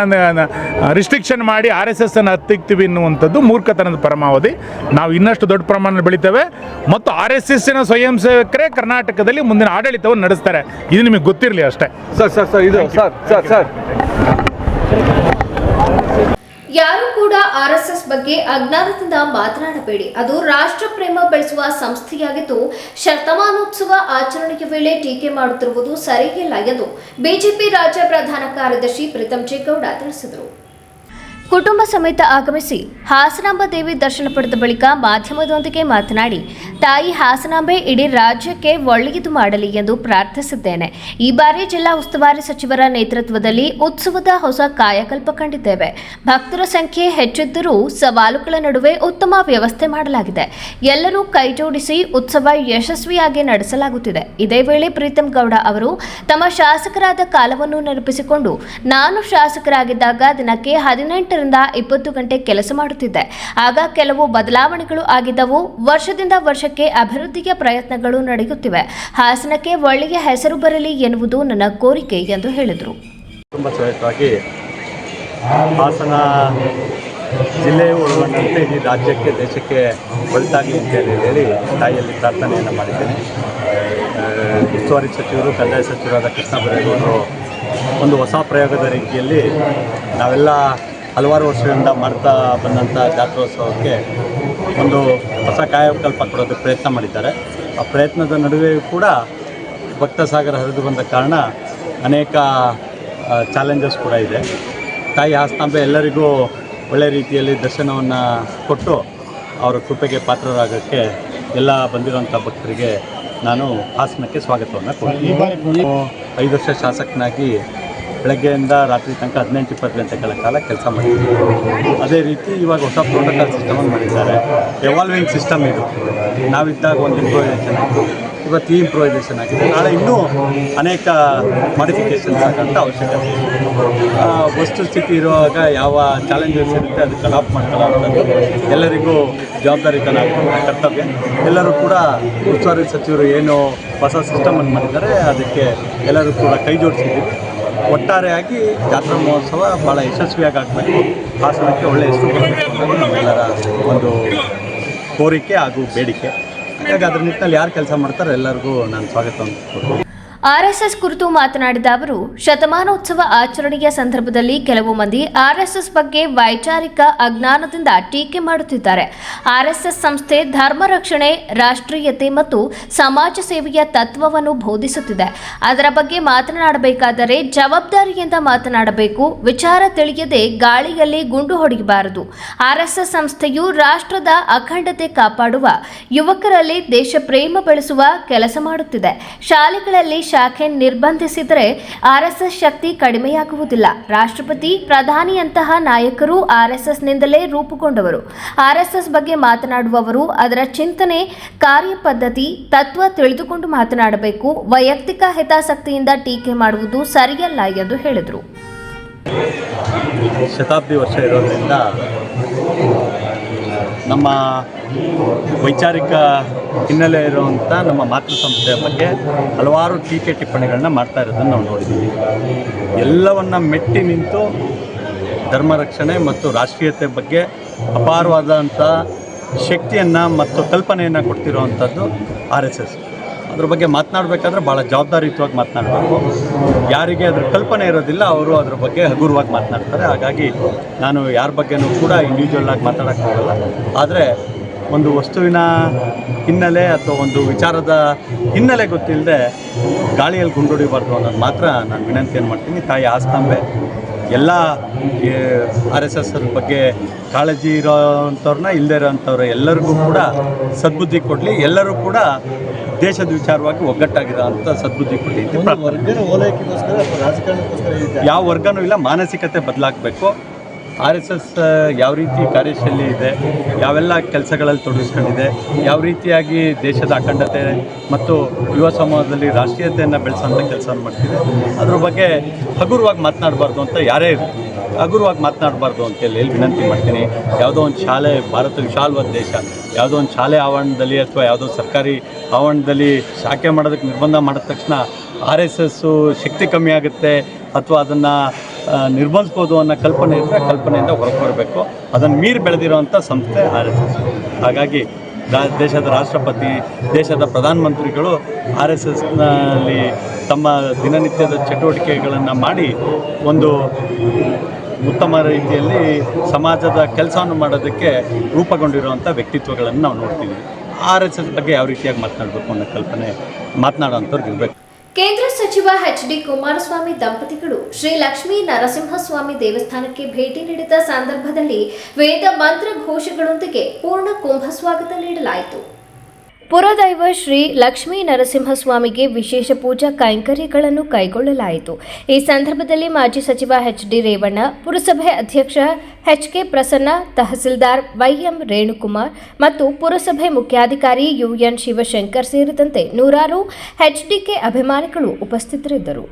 ರಿಸ್ಟ್ರಿಕ್ಷನ್ ಮಾಡಿ RSSನ್ನು ಹತ್ತಿಕ್ತೀವಿ ಎನ್ನುವಂಥದ್ದು ಮೂರ್ಖತನದ ಪರಮಾವಧಿ. ನಾವು ಇನ್ನಷ್ಟು ದೊಡ್ಡ ಪ್ರಮಾಣದಲ್ಲಿ ಬೆಳಿತೇವೆ ಮತ್ತು RSSನ ಸ್ವಯಂ ಸೇವಕರೇ ಕರ್ನಾಟಕದಲ್ಲಿ ಮುಂದಿನ ಆಡಳಿತವನ್ನು ನಡೆಸ್ತಾರೆ. ಇದು ನಿಮಗೆ ಗೊತ್ತಿರಲಿ ಅಷ್ಟೇ. ಸರ್ ಯಾರು ಕೂಡ RSS ಬಗ್ಗೆ ಅಜ್ಞಾನದಿಂದ ಮಾತನಾಡಬೇಡಿ. ಅದು ರಾಷ್ಟ್ರ ಪ್ರೇಮ ಬೆಳೆಸುವ ಸಂಸ್ಥೆಯಾಗಿದ್ದು ಶತಮಾನೋತ್ಸವ ಆಚರಣೆಯ ವೇಳೆ ಟೀಕೆ ಮಾಡುತ್ತಿರುವುದು ಸರಿಯಿಲ್ಲ ಎಂದು ಬಿಜೆಪಿ ರಾಜ್ಯ ಪ್ರಧಾನ ಕಾರ್ಯದರ್ಶಿ ಪ್ರೀತಂ ಜೇಗೌಡ ತಿಳಿಸಿದರು. ಕುಟುಂಬ ಸಮೇತ ಆಗಮಿಸಿ ಹಾಸನಾಂಬ ದೇವಿ ದರ್ಶನ ಪಡೆದ ಬಳಿಕ ಮಾಧ್ಯಮದೊಂದಿಗೆ ಮಾತನಾಡಿ, ತಾಯಿ ಹಾಸನಾಂಬೆ ಇಡೀ ರಾಜ್ಯಕ್ಕೆ ಒಳ್ಳೆಯದು ಮಾಡಲಿ ಎಂದು ಪ್ರಾರ್ಥಿಸಿದ್ದೇನೆ. ಈ ಬಾರಿ ಜಿಲ್ಲಾ ಉಸ್ತುವಾರಿ ಸಚಿವರ ನೇತೃತ್ವದಲ್ಲಿ ಉತ್ಸವದ ಹೊಸ ಕಾಯಕಲ್ಪ ಕಂಡಿದ್ದೇವೆ. ಭಕ್ತರ ಸಂಖ್ಯೆ ಹೆಚ್ಚಿದ್ದರೂ ಸವಾಲುಗಳ ನಡುವೆ ಉತ್ತಮ ವ್ಯವಸ್ಥೆ ಮಾಡಲಾಗಿದೆ. ಎಲ್ಲರೂ ಕೈಜೋಡಿಸಿ ಉತ್ಸವ ಯಶಸ್ವಿಯಾಗಿ ನಡೆಸಲಾಗುತ್ತಿದೆ. ಇದೇ ವೇಳೆ ಪ್ರೀತಂ ಗೌಡ ಅವರು ತಮ್ಮ ಶಾಸಕರಾದ ಕಾಲವನ್ನು ನೆನಪಿಸಿಕೊಂಡು, ನಾನು ಶಾಸಕರಾಗಿದ್ದಾಗ ದಿನಕ್ಕೆ 18 ರಿಂದ 20 ಗಂಟೆ ಕೆಲಸ ಮಾಡುತ್ತಿದ್ದೆ. ಆಗ ಕೆಲವು ಬದಲಾವಣೆಗಳು ಆಗಿದ್ದವು. ವರ್ಷದಿಂದ ವರ್ಷಕ್ಕೆ ಅಭಿವೃದ್ಧಿಯ ಪ್ರಯತ್ನಗಳು ನಡೆಯುತ್ತಿವೆ. ಹಾಸನಕ್ಕೆ ಒಳ್ಳೆಯ ಹೆಸರು ಬರಲಿ ಎನ್ನುವುದು ನನ್ನ ಕೋರಿಕೆ ಎಂದು ಹೇಳಿದರು. ಕುಟುಂಬ ಸಮೇತವಾಗಿ ಹಾಸನ ಜಿಲ್ಲೆಯು ಒಳಗೊಂಡಂತೆ ಇಡೀ ರಾಜ್ಯಕ್ಕೆ, ದೇಶಕ್ಕೆ ಒಳಿತಾಗಲಿ ಅಂತೇಳಿ ಹೇಳಿ ತಾಯಿಯಲ್ಲಿ ಪ್ರಾರ್ಥನೆಯನ್ನು ಮಾಡಿದ್ದೇನೆ. ಉಸ್ತುವಾರಿ ಸಚಿವರು, ಕಂದಾಯ ಸಚಿವರಾದ ಕೃಷ್ಣ ಬೈರೇಗೌಡರು ಒಂದು ಹೊಸ ಪ್ರಯೋಗದ ರೀತಿಯಲ್ಲಿ ನಾವೆಲ್ಲ ಹಲವಾರು ವರ್ಷಗಳಿಂದ ಮಾಡ್ತಾ ಬಂದಂಥ ಜಾತ್ರೋತ್ಸವಕ್ಕೆ ಒಂದು ಹೊಸ ಕಾಯಕಲ್ಪ ಕೊಡೋದಕ್ಕೆ ಪ್ರಯತ್ನ ಮಾಡಿದ್ದಾರೆ. ಆ ಪ್ರಯತ್ನದ ನಡುವೆಯೂ ಕೂಡ ಭಕ್ತ ಸಾಗರ ಹರಿದು ಬಂದ ಕಾರಣ ಅನೇಕ ಚಾಲೆಂಜಸ್ ಕೂಡ ಇದೆ. ತಾಯಿ ಹಾಸನಾಂಬೆ ಎಲ್ಲರಿಗೂ ಒಳ್ಳೆಯ ರೀತಿಯಲ್ಲಿ ದರ್ಶನವನ್ನು ಕೊಟ್ಟು ಅವರ ಕೃಪೆಗೆ ಪಾತ್ರರಾಗೋಕ್ಕೆ ಎಲ್ಲ ಬಂದಿರೋಂಥ ಭಕ್ತರಿಗೆ ನಾನು ಹಾಸನಕ್ಕೆ ಸ್ವಾಗತವನ್ನು ಕೊಡ್ತೀನಿ. 5 ವರ್ಷ ಶಾಸಕನಾಗಿ ಬೆಳಗ್ಗೆಯಿಂದ ರಾತ್ರಿ ತನಕ 18-20 ಗಂಟೆಗಳ ಕಾಲ ಕೆಲಸ ಮಾಡಿದ್ದೀವಿ. ಅದೇ ರೀತಿ ಇವಾಗ ಹೊಸ ಪ್ರೋಟೋಕಾಲ್ ಸಿಸ್ಟಮನ್ನು ಮಾಡಿದ್ದಾರೆ. ಎವಾಲ್ವಿಂಗ್ ಸಿಸ್ಟಮ್ ಇದು. ನಾವಿದ್ದಾಗ ಒಂದು ಇಂಪ್ರೂವೈಸೇಷನ್ ಆಯಿತು, ಇವತ್ತು ಈ ಇಂಪ್ರೂವೈಸೇಷನ್ ಆಗಿದೆ. ನಾಳೆ ಇನ್ನೂ ಅನೇಕ ಮಾಡಿಫಿಕೇಷನ್ಸ್ ಆಗೋಂಥ ಅವಶ್ಯಕತೆ ಇದೆ. ವಸ್ತುಸ್ಥಿತಿ ಇರುವಾಗ ಯಾವ ಚಾಲೆಂಜಸ್ ಇರುತ್ತೆ ಅದಕ್ಕೆ ಅಡಾಪ್ಟ್ ಮಾಡ್ಕೊಳ್ಳೋಂಥದ್ದು ಎಲ್ಲರಿಗೂ ಜವಾಬ್ದಾರಿತನ ಕರ್ತವ್ಯ. ಎಲ್ಲರೂ ಕೂಡ ಉಸ್ತುವಾರಿ ಸಚಿವರು ಏನು ಹೊಸ ಸಿಸ್ಟಮನ್ನು ಮಾಡಿದ್ದಾರೆ ಅದಕ್ಕೆ ಎಲ್ಲರೂ ಕೂಡ ಕೈ ಜೋಡಿಸಿದ್ದೀವಿ. ಒಟ್ಟಾರೆಯಾಗಿ ಜಾತ್ರಾ ಮಹೋತ್ಸವ ಭಾಳ ಯಶಸ್ವಿಯಾಗಿ ಆಗಬೇಕು, ಹಾಸನಕ್ಕೆ ಒಳ್ಳೆಯ ಹೆಸರು ಬರಬೇಕು ಅನ್ನೋದು ನಮ್ಮೆಲ್ಲರ ಒಂದು ಕೋರಿಕೆ ಹಾಗೂ ಬೇಡಿಕೆ. ಹಾಗಾಗಿ ಅದ್ರ ನಿಟ್ಟಿನಲ್ಲಿ ಯಾರು ಕೆಲಸ ಮಾಡ್ತಾರೋ ಎಲ್ಲರಿಗೂ ನಾನು ಸ್ವಾಗತವನ್ನು ಕೊಡ್ತೀನಿ. ಆರ್ಎಸ್ಎಸ್ ಕುರಿತು ಮಾತನಾಡಿದ ಅವರು, ಶತಮಾನೋತ್ಸವ ಆಚರಣೆಯ ಸಂದರ್ಭದಲ್ಲಿ ಕೆಲವು ಮಂದಿ ಆರ್ಎಸ್ಎಸ್ ಬಗ್ಗೆ ವೈಚಾರಿಕ ಅಜ್ಞಾನದಿಂದ ಟೀಕೆ ಮಾಡುತ್ತಿದ್ದಾರೆ. ಆರ್ಎಸ್ಎಸ್ ಸಂಸ್ಥೆ ಧರ್ಮ ರಕ್ಷಣೆ, ರಾಷ್ಟ್ರೀಯತೆ ಮತ್ತು ಸಮಾಜ ಸೇವೆಯ ತತ್ವವನ್ನು ಬೋಧಿಸುತ್ತಿದೆ. ಅದರ ಬಗ್ಗೆ ಮಾತನಾಡಬೇಕಾದರೆ ಜವಾಬ್ದಾರಿಯಿಂದ ಮಾತನಾಡಬೇಕು. ವಿಚಾರ ತಿಳಿಯದೆ ಗಾಳಿಯಲ್ಲಿ ಗುಂಡು ಹೊಡೆಯಬಾರದು. ಆರ್ಎಸ್ಎಸ್ ಸಂಸ್ಥೆಯು ರಾಷ್ಟ್ರದ ಅಖಂಡತೆ ಕಾಪಾಡುವ, ಯುವಕರಲ್ಲಿ ದೇಶ ಪ್ರೇಮ ಬೆಳೆಸುವ ಕೆಲಸ ಮಾಡುತ್ತಿದೆ. ಶಾಲೆಗಳಲ್ಲಿ ಶಾಖೆ ನಿರ್ಬಂಧಿಸಿದರೆ ಆರ್ಎಸ್ಎಸ್ ಶಕ್ತಿ ಕಡಿಮೆಯಾಗುವುದಿಲ್ಲ. ರಾಷ್ಟ್ರಪತಿ, ಪ್ರಧಾನಿಯಂತಹ ನಾಯಕರು ಆರ್ಎಸ್ಎಸ್ನಿಂದಲೇ ರೂಪುಗೊಂಡವರು. ಆರ್ಎಸ್ಎಸ್ ಬಗ್ಗೆ ಮಾತನಾಡುವವರು ಅದರ ಚಿಂತನೆ, ಕಾರ್ಯಪದ್ಧತಿ, ತತ್ವ ತಿಳಿದುಕೊಂಡು ಮಾತನಾಡಬೇಕು. ವೈಯಕ್ತಿಕ ಹಿತಾಸಕ್ತಿಯಿಂದ ಟೀಕೆ ಮಾಡುವುದು ಸರಿಯಲ್ಲ ಎಂದು ಹೇಳಿದರು. ಶತಾಬ್ದಿ ವರ್ಷ ಇರೋದ್ರಿಂದ ನಮ್ಮ ವೈಚಾರಿಕ ಹಿನ್ನೆಲೆ ಇರುವಂಥ ನಮ್ಮ ಮಾತೃ ಸಂಸ್ಥೆಯ ಬಗ್ಗೆ ಹಲವಾರು ಟೀಕೆ ಟಿಪ್ಪಣಿಗಳನ್ನ ಮಾಡ್ತಾ ಇರೋದನ್ನು ನಾವು ನೋಡಿದ್ದೀವಿ. ಎಲ್ಲವನ್ನ ಮೆಟ್ಟಿ ನಿಂತು ಧರ್ಮ ರಕ್ಷಣೆ ಮತ್ತು ರಾಷ್ಟ್ರೀಯತೆ ಬಗ್ಗೆ ಅಪಾರವಾದಂಥ ಶಕ್ತಿಯನ್ನು ಮತ್ತು ಕಲ್ಪನೆಯನ್ನು ಕೊಡ್ತಿರುವಂಥದ್ದು RSS. ಅದ್ರ ಬಗ್ಗೆ ಮಾತನಾಡಬೇಕಾದ್ರೆ ಭಾಳ ಜವಾಬ್ದಾರಿಯುತವಾಗಿ ಮಾತನಾಡಬೇಕು. ಯಾರಿಗೆ ಅದ್ರ ಕಲ್ಪನೆ ಇರೋದಿಲ್ಲ ಅವರು ಅದ್ರ ಬಗ್ಗೆ ಹಗುರವಾಗಿ ಮಾತನಾಡ್ತಾರೆ. ಹಾಗಾಗಿ ನಾನು ಯಾರ ಬಗ್ಗೆನೂ ಕೂಡ ಇಂಡಿವಿಜುವಲ್ ಆಗಿ ಮಾತಾಡೋಕ್ಕಾಗಲ್ಲ. ಆದರೆ ಒಂದು ವಸ್ತುವಿನ ಹಿನ್ನೆಲೆ ಅಥವಾ ಒಂದು ವಿಚಾರದ ಹಿನ್ನೆಲೆ ಗೊತ್ತಿಲ್ಲದೆ ಗಾಳಿಯಲ್ಲಿ ಗುಂಡೊಡಿಬಾರ್ದು ಅನ್ನೋದು ಮಾತ್ರ ನಾನು ವಿನಂತಿಯನ್ನು ಮಾಡ್ತೀನಿ. ತಾಯಿ ಆಸ್ತಾಂಬೆ ಎಲ್ಲ RSS ಬಗ್ಗೆ ಕಾಳಜಿ ಇರೋವಂಥವ್ರನ್ನ ಇಲ್ಲದೇ ಇರೋವಂಥವ್ರು ಎಲ್ಲರಿಗೂ ಕೂಡ ಸದ್ಬುದ್ಧಿ ಕೊಡಲಿ. ಎಲ್ಲರೂ ಕೂಡ ದೇಶದ ವಿಚಾರವಾಗಿ ಒಗ್ಗಟ್ಟಾಗಿರೋಂಥ ಸದ್ಬುದ್ಧಿ ಕೊಡಲಿ. ಯಾವ ವರ್ಗನೂ ಇಲ್ಲ, ಮಾನಸಿಕತೆ ಬದಲಾಗಬೇಕು. RSS ಯಾವ ರೀತಿ ಕಾರ್ಯಶೈಲಿ ಇದೆ, ಯಾವೆಲ್ಲ ಕೆಲಸಗಳಲ್ಲಿ ತೊಡಗಿಸ್ಕೊಂಡಿದೆ, ಯಾವ ರೀತಿಯಾಗಿ ದೇಶದ ಅಖಂಡತೆ ಮತ್ತು ಯುವ ಸಮೂಹದಲ್ಲಿ ರಾಷ್ಟ್ರೀಯತೆಯನ್ನು ಬೆಳೆಸೋಂಥ ಕೆಲಸವನ್ನು ಮಾಡ್ತಿದೆ, ಅದ್ರ ಬಗ್ಗೆ ಹಗುರವಾಗಿ ಮಾತನಾಡಬಾರ್ದು ಅಂತ ಯಾರೇ ಹಗುರವಾಗಿ ಮಾತನಾಡಬಾರ್ದು ಅಂತೇಳಿ ವಿನಂತಿ ಮಾಡ್ತೀನಿ. ಯಾವುದೋ ಒಂದು ಶಾಲೆ, ಭಾರತ ವಿಶಾಲವಾದ ದೇಶ, ಯಾವುದೋ ಒಂದು ಶಾಲೆ ಆವರಣದಲ್ಲಿ ಅಥವಾ ಯಾವುದೋ ಸರ್ಕಾರಿ ಆವರಣದಲ್ಲಿ ಶಾಖೆ ಮಾಡೋದಕ್ಕೆ ನಿರ್ಬಂಧ ಮಾಡಿದ ತಕ್ಷಣ RSSಸು ಶಕ್ತಿ ಕಮ್ಮಿ ಆಗುತ್ತೆ ಅಥವಾ ಅದನ್ನು ನಿರ್ಬಂಧಿಸ್ಬೋದು ಅನ್ನೋ ಕಲ್ಪನೆ ಇದ್ದರೆ ಕಲ್ಪನೆಯಿಂದ ಹೊರಗೆ ಬರಬೇಕು. ಅದನ್ನು ಮೀರಿ ಬೆಳೆದಿರೋವಂಥ ಸಂಸ್ಥೆ RSS. ಹಾಗಾಗಿ ದೇಶದ ರಾಷ್ಟ್ರಪತಿ, ದೇಶದ ಪ್ರಧಾನಮಂತ್ರಿಗಳು RSSನಲ್ಲಿ ತಮ್ಮ ದಿನನಿತ್ಯದ ಚಟುವಟಿಕೆಗಳನ್ನು ಮಾಡಿ ಒಂದು ಉತ್ತಮ ರೀತಿಯಲ್ಲಿ ಸಮಾಜದ ಕೆಲಸವನ್ನು ಮಾಡೋದಕ್ಕೆ ರೂಪುಗೊಂಡಿರುವಂಥ ವ್ಯಕ್ತಿತ್ವಗಳನ್ನು ನಾವು ನೋಡ್ತೀವಿ. RSS ಬಗ್ಗೆ ಯಾವ ರೀತಿಯಾಗಿ ಮಾತನಾಡಬೇಕು ಅನ್ನೋ ಕಲ್ಪನೆ ಮಾತನಾಡೋಂಥವ್ರಿಗೆ ಇರಬೇಕು. ಕೇಂದ್ರ ಸಚಿವ ಎಚ್.ಡಿ. ಕುಮಾರಸ್ವಾಮಿ ದಂಪತಿಗಳು ಶ್ರೀ ಲಕ್ಷ್ಮೀ ನರಸಿಂಹಸ್ವಾಮಿ ದೇವಸ್ಥಾನಕ್ಕೆ ಭೇಟಿ ನೀಡಿದ ಸಂದರ್ಭದಲ್ಲಿ ವೇದ ಮಂತ್ರ ಘೋಷಗಳೊಂದಿಗೆ ಪೂರ್ಣ ಕುಂಭ ಸ್ವಾಗತ ನೀಡಲಾಯಿತು. ಪುರದೈವ ಶ್ರೀ ಲಕ್ಷ್ಮೀ ನರಸಿಂಹಸ್ವಾಮಿಗೆ ವಿಶೇಷ ಪೂಜಾ ಕೈಂಕರ್ಯಗಳನ್ನು ಕೈಗೊಳ್ಳಲಾಯಿತು. ಈ ಸಂದರ್ಭದಲ್ಲಿ ಮಾಜಿ ಸಚಿವ ಎಚ್.ಡಿ. ರೇವಣ್ಣ, ಪುರಸಭೆ ಅಧ್ಯಕ್ಷ ಎಚ್.ಕೆ. ಪ್ರಸನ್ನ, ತಹಸೀಲ್ದಾರ್ ವೈ.ಎಂ. ರೇಣುಕುಮಾರ್ ಮತ್ತು ಪುರಸಭೆ ಮುಖ್ಯಾಧಿಕಾರಿ ಯು.ಎನ್. ಶಿವಶಂಕರ್ ಸೇರಿದಂತೆ ನೂರಾರು ಎಚ್ಡಿಕೆ ಅಭಿಮಾನಿಗಳು ಉಪಸ್ಥಿತರಿದ್ದರು.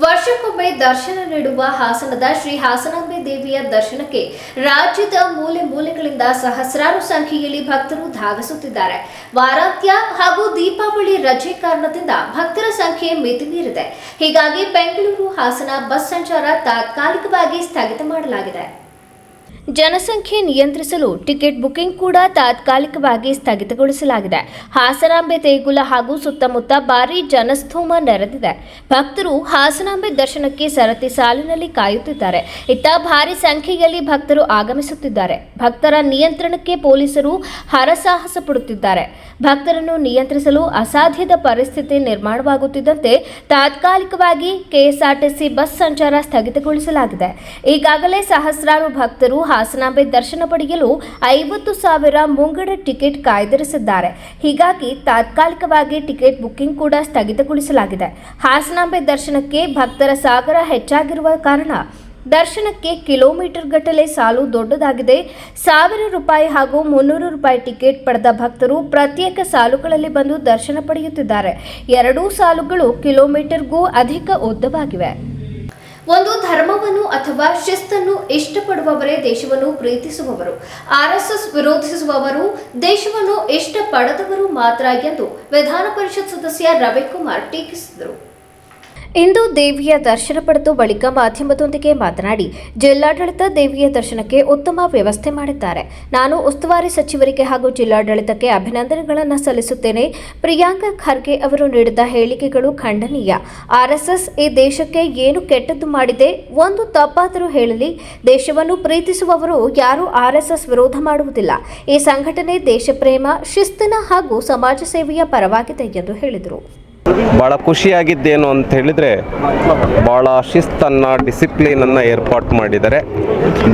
ವರ್ಷಕ್ಕೊಮ್ಮೆ ದರ್ಶನ ನೀಡುವ ಹಾಸನದ ಶ್ರೀ ಹಾಸನಾಂಬೆ ದೇವಿಯ ದರ್ಶನಕ್ಕೆ ರಾಜ್ಯದ ಮೂಲೆ ಮೂಲೆಗಳಿಂದ ಸಹಸ್ರಾರು ಸಂಖ್ಯೆಯಲ್ಲಿ ಭಕ್ತರು ಧಾವಿಸುತ್ತಿದ್ದಾರೆ. ವಾರಾಂತ್ಯ ಹಾಗೂ ದೀಪಾವಳಿ ರಜೆ ಕಾರಣದಿಂದ ಭಕ್ತರ ಸಂಖ್ಯೆ ಮಿತಿ ಮೀರಿದೆ. ಹೀಗಾಗಿ ಬೆಂಗಳೂರು ಹಾಸನ ಬಸ್ ಸಂಚಾರ ತಾತ್ಕಾಲಿಕವಾಗಿ ಸ್ಥಗಿತ ಮಾಡಲಾಗಿದೆ. ಜನಸಂಖ್ಯೆ ನಿಯಂತ್ರಿಸಲು ಟಿಕೆಟ್ ಬುಕಿಂಗ್ ಕೂಡ ತಾತ್ಕಾಲಿಕವಾಗಿ ಸ್ಥಗಿತಗೊಳಿಸಲಾಗಿದೆ. ಹಾಸನಾಂಬೆ ದೇಗುಲ ಹಾಗೂ ಸುತ್ತಮುತ್ತ ಭಾರೀ ಜನಸ್ತೋಮ ನೆರೆದಿದೆ. ಭಕ್ತರು ಹಾಸನಾಂಬೆ ದರ್ಶನಕ್ಕೆ ಸರತಿ ಸಾಲಿನಲ್ಲಿ ಕಾಯುತ್ತಿದ್ದಾರೆ. ಇತ್ತ ಭಾರೀ ಸಂಖ್ಯೆಯಲ್ಲಿ ಭಕ್ತರು ಆಗಮಿಸುತ್ತಿದ್ದಾರೆ. ಭಕ್ತರ ನಿಯಂತ್ರಣಕ್ಕೆ ಪೊಲೀಸರು ಹರಸಾಹಸ ಪಡುತ್ತಿದ್ದಾರೆ. ಭಕ್ತರನ್ನು ನಿಯಂತ್ರಿಸಲು ಅಸಾಧ್ಯದ ಪರಿಸ್ಥಿತಿ ನಿರ್ಮಾಣವಾಗುತ್ತಿದ್ದಂತೆ ತಾತ್ಕಾಲಿಕವಾಗಿ ಕೆಎಸ್ಆರ್ಟಿಸಿ ಬಸ್ ಸಂಚಾರ ಸ್ಥಗಿತಗೊಳಿಸಲಾಗಿದೆ. ಈಗಾಗಲೇ ಸಹಸ್ರಾರು ಭಕ್ತರು ಹಾಸನಾಂಬೆ ದರ್ಶನ ಪಡೆಯಲು 50,000 ಮುಂಗಡ ಟಿಕೆಟ್ ಕಾಯ್ದಿರಿಸಿದ್ದಾರೆ. ಹೀಗಾಗಿ ತಾತ್ಕಾಲಿಕವಾಗಿ ಟಿಕೆಟ್ ಬುಕಿಂಗ್ ಕೂಡ ಸ್ಥಗಿತಗೊಳಿಸಲಾಗಿದೆ. ಹಾಸನಾಂಬೆ ದರ್ಶನಕ್ಕೆ ಭಕ್ತರ ಸಾಗರ ಹೆಚ್ಚಾಗಿರುವ ಕಾರಣ ದರ್ಶನಕ್ಕೆ ಕಿಲೋಮೀಟರ್ ಗಟ್ಟಲೆ ಸಾಲು ದೊಡ್ಡದಾಗಿದೆ. ₹1,000 ಹಾಗೂ ₹300 ಟಿಕೆಟ್ ಪಡೆದ ಭಕ್ತರು ಪ್ರತ್ಯೇಕ ಸಾಲುಗಳಲ್ಲಿ ಬಂದು ದರ್ಶನ ಪಡೆಯುತ್ತಿದ್ದಾರೆ. ಎರಡೂ ಸಾಲುಗಳು ಕಿಲೋಮೀಟರ್ಗೂ ಅಧಿಕ ಉದ್ದವಾಗಿವೆ. ಒಂದು ಧರ್ಮವನ್ನು ಅಥವಾ ಶಿಸ್ತನ್ನು ಇಷ್ಟಪಡುವವರೇ ದೇಶವನ್ನು ಪ್ರೀತಿಸುವವರು. ಆರ್ಎಸ್ಎಸ್ ವಿರೋಧಿಸುವವರು ದೇಶವನ್ನು ಇಷ್ಟಪಡದವರು ಮಾತ್ರ ಎಂದು ವಿಧಾನ ಪರಿಷತ್ ಸದಸ್ಯ ರವಿಕುಮಾರ್ ಟೀಕಿಸಿದರು. ಇಂದು ದೇವಿಯ ದರ್ಶನ ಪಡೆದು ಬಳಿಕ ಮಾಧ್ಯಮದೊಂದಿಗೆ ಮಾತನಾಡಿ, ಜಿಲ್ಲಾಡಳಿತ ದೇವಿಯ ದರ್ಶನಕ್ಕೆ ಉತ್ತಮ ವ್ಯವಸ್ಥೆ ಮಾಡಿದ್ದಾರೆ. ನಾನು ಉಸ್ತುವಾರಿ ಸಚಿವರಿಗೆ ಹಾಗೂ ಜಿಲ್ಲಾಡಳಿತಕ್ಕೆ ಅಭಿನಂದನೆಗಳನ್ನು ಸಲ್ಲಿಸುತ್ತೇನೆ. ಪ್ರಿಯಾಂಕಾ ಖರ್ಗೆ ಅವರು ನೀಡಿದ ಹೇಳಿಕೆಗಳು ಖಂಡನೀಯ. ಆರ್ಎಸ್ಎಸ್ ಈ ದೇಶಕ್ಕೆ ಏನು ಕೆಟ್ಟದ್ದು ಮಾಡಿದೆ? ಒಂದು ತಪ್ಪಾದರೂ ಹೇಳಲಿ. ದೇಶವನ್ನು ಪ್ರೀತಿಸುವವರು ಯಾರೂ ಆರ್ಎಸ್ಎಸ್ ವಿರೋಧ ಮಾಡುವುದಿಲ್ಲ. ಈ ಸಂಘಟನೆ ದೇಶಪ್ರೇಮ, ಶಿಸ್ತಿನ ಹಾಗೂ ಸಮಾಜ ಸೇವೆಯ ಪರವಾಗಿದೆ ಎಂದು ಹೇಳಿದರು. ಭಾಳ ಖುಷಿಯಾಗಿದ್ದೇನು ಅಂತ ಹೇಳಿದರೆ, ಭಾಳ ಶಿಸ್ತನ್ನು, ಡಿಸಿಪ್ಲಿನನ್ನು ಏರ್ಪಾಟ್ ಮಾಡಿದ್ದಾರೆ.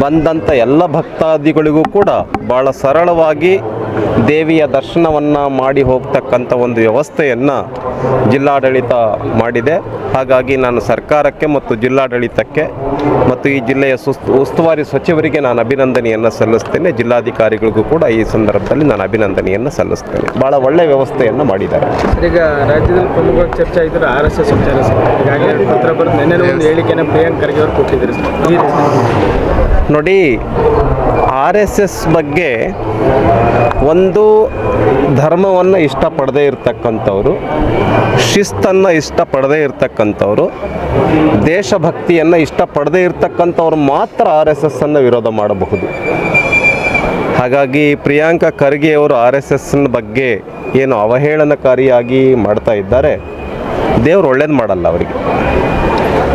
ಬಂದಂಥ ಎಲ್ಲ ಭಕ್ತಾದಿಗಳಿಗೂ ಕೂಡ ಭಾಳ ಸರಳವಾಗಿ ದೇವಿಯ ದರ್ಶನವನ್ನು ಮಾಡಿ ಹೋಗ್ತಕ್ಕಂಥ ಒಂದು ವ್ಯವಸ್ಥೆಯನ್ನು ಜಿಲ್ಲಾಡಳಿತ ಮಾಡಿದೆ. ಹಾಗಾಗಿ ನಾನು ಸರ್ಕಾರಕ್ಕೆ ಮತ್ತು ಜಿಲ್ಲಾಡಳಿತಕ್ಕೆ ಮತ್ತು ಈ ಜಿಲ್ಲೆಯ ಉಸ್ತುವಾರಿ ಸಚಿವರಿಗೆ ನಾನು ಅಭಿನಂದನೆಯನ್ನು ಸಲ್ಲಿಸ್ತೇನೆ. ಜಿಲ್ಲಾಧಿಕಾರಿಗಳಿಗೂ ಕೂಡ ಈ ಸಂದರ್ಭದಲ್ಲಿ ನಾನು ಅಭಿನಂದನೆಯನ್ನು ಸಲ್ಲಿಸ್ತೇನೆ. ಭಾಳ ಒಳ್ಳೆಯ ವ್ಯವಸ್ಥೆಯನ್ನು ಮಾಡಿದ್ದಾರೆ. ಈಗ ರಾಜ್ಯದಲ್ಲಿ ಪ್ರಮುಖವಾಗಿ ಚರ್ಚೆ ಆಗಿದ್ದರೆ RSS ವಿಚಾರ ಸರ್. ಹೀಗಾಗಿ ಪತ್ರ ಬರೆದು ನೆನ್ನೆ ಒಂದು ಹೇಳಿಕೆಯನ್ನು ಪ್ರಿಯಾಂಕ್ ಖರ್ಗೆ ಅವರು ಕೊಟ್ಟಿದ್ದಾರೆ ಸರ್. ನೋಡಿ, RSS ಬಗ್ಗೆ ಒಂದು ಧರ್ಮವನ್ನು ಇಷ್ಟಪಡದೇ ಇರತಕ್ಕಂಥವ್ರು, ಶಿಸ್ತನ್ನು ಇಷ್ಟಪಡದೇ ಇರತಕ್ಕಂಥವ್ರು, ದೇಶಭಕ್ತಿಯನ್ನು ಇಷ್ಟಪಡದೇ ಇರತಕ್ಕಂಥವ್ರು ಮಾತ್ರ RSSನ್ನು ವಿರೋಧ ಮಾಡಬಹುದು. ಹಾಗಾಗಿ ಪ್ರಿಯಾಂಕಾ ಖರ್ಗೆ ಅವರು RSSನ ಬಗ್ಗೆ ಏನು ಅವಹೇಳನಕಾರಿಯಾಗಿ ಮಾಡ್ತಾ ಇದ್ದಾರೆ, ದೇವರು ಒಳ್ಳೇದು ಮಾಡಲ್ಲ ಅವರಿಗೆ.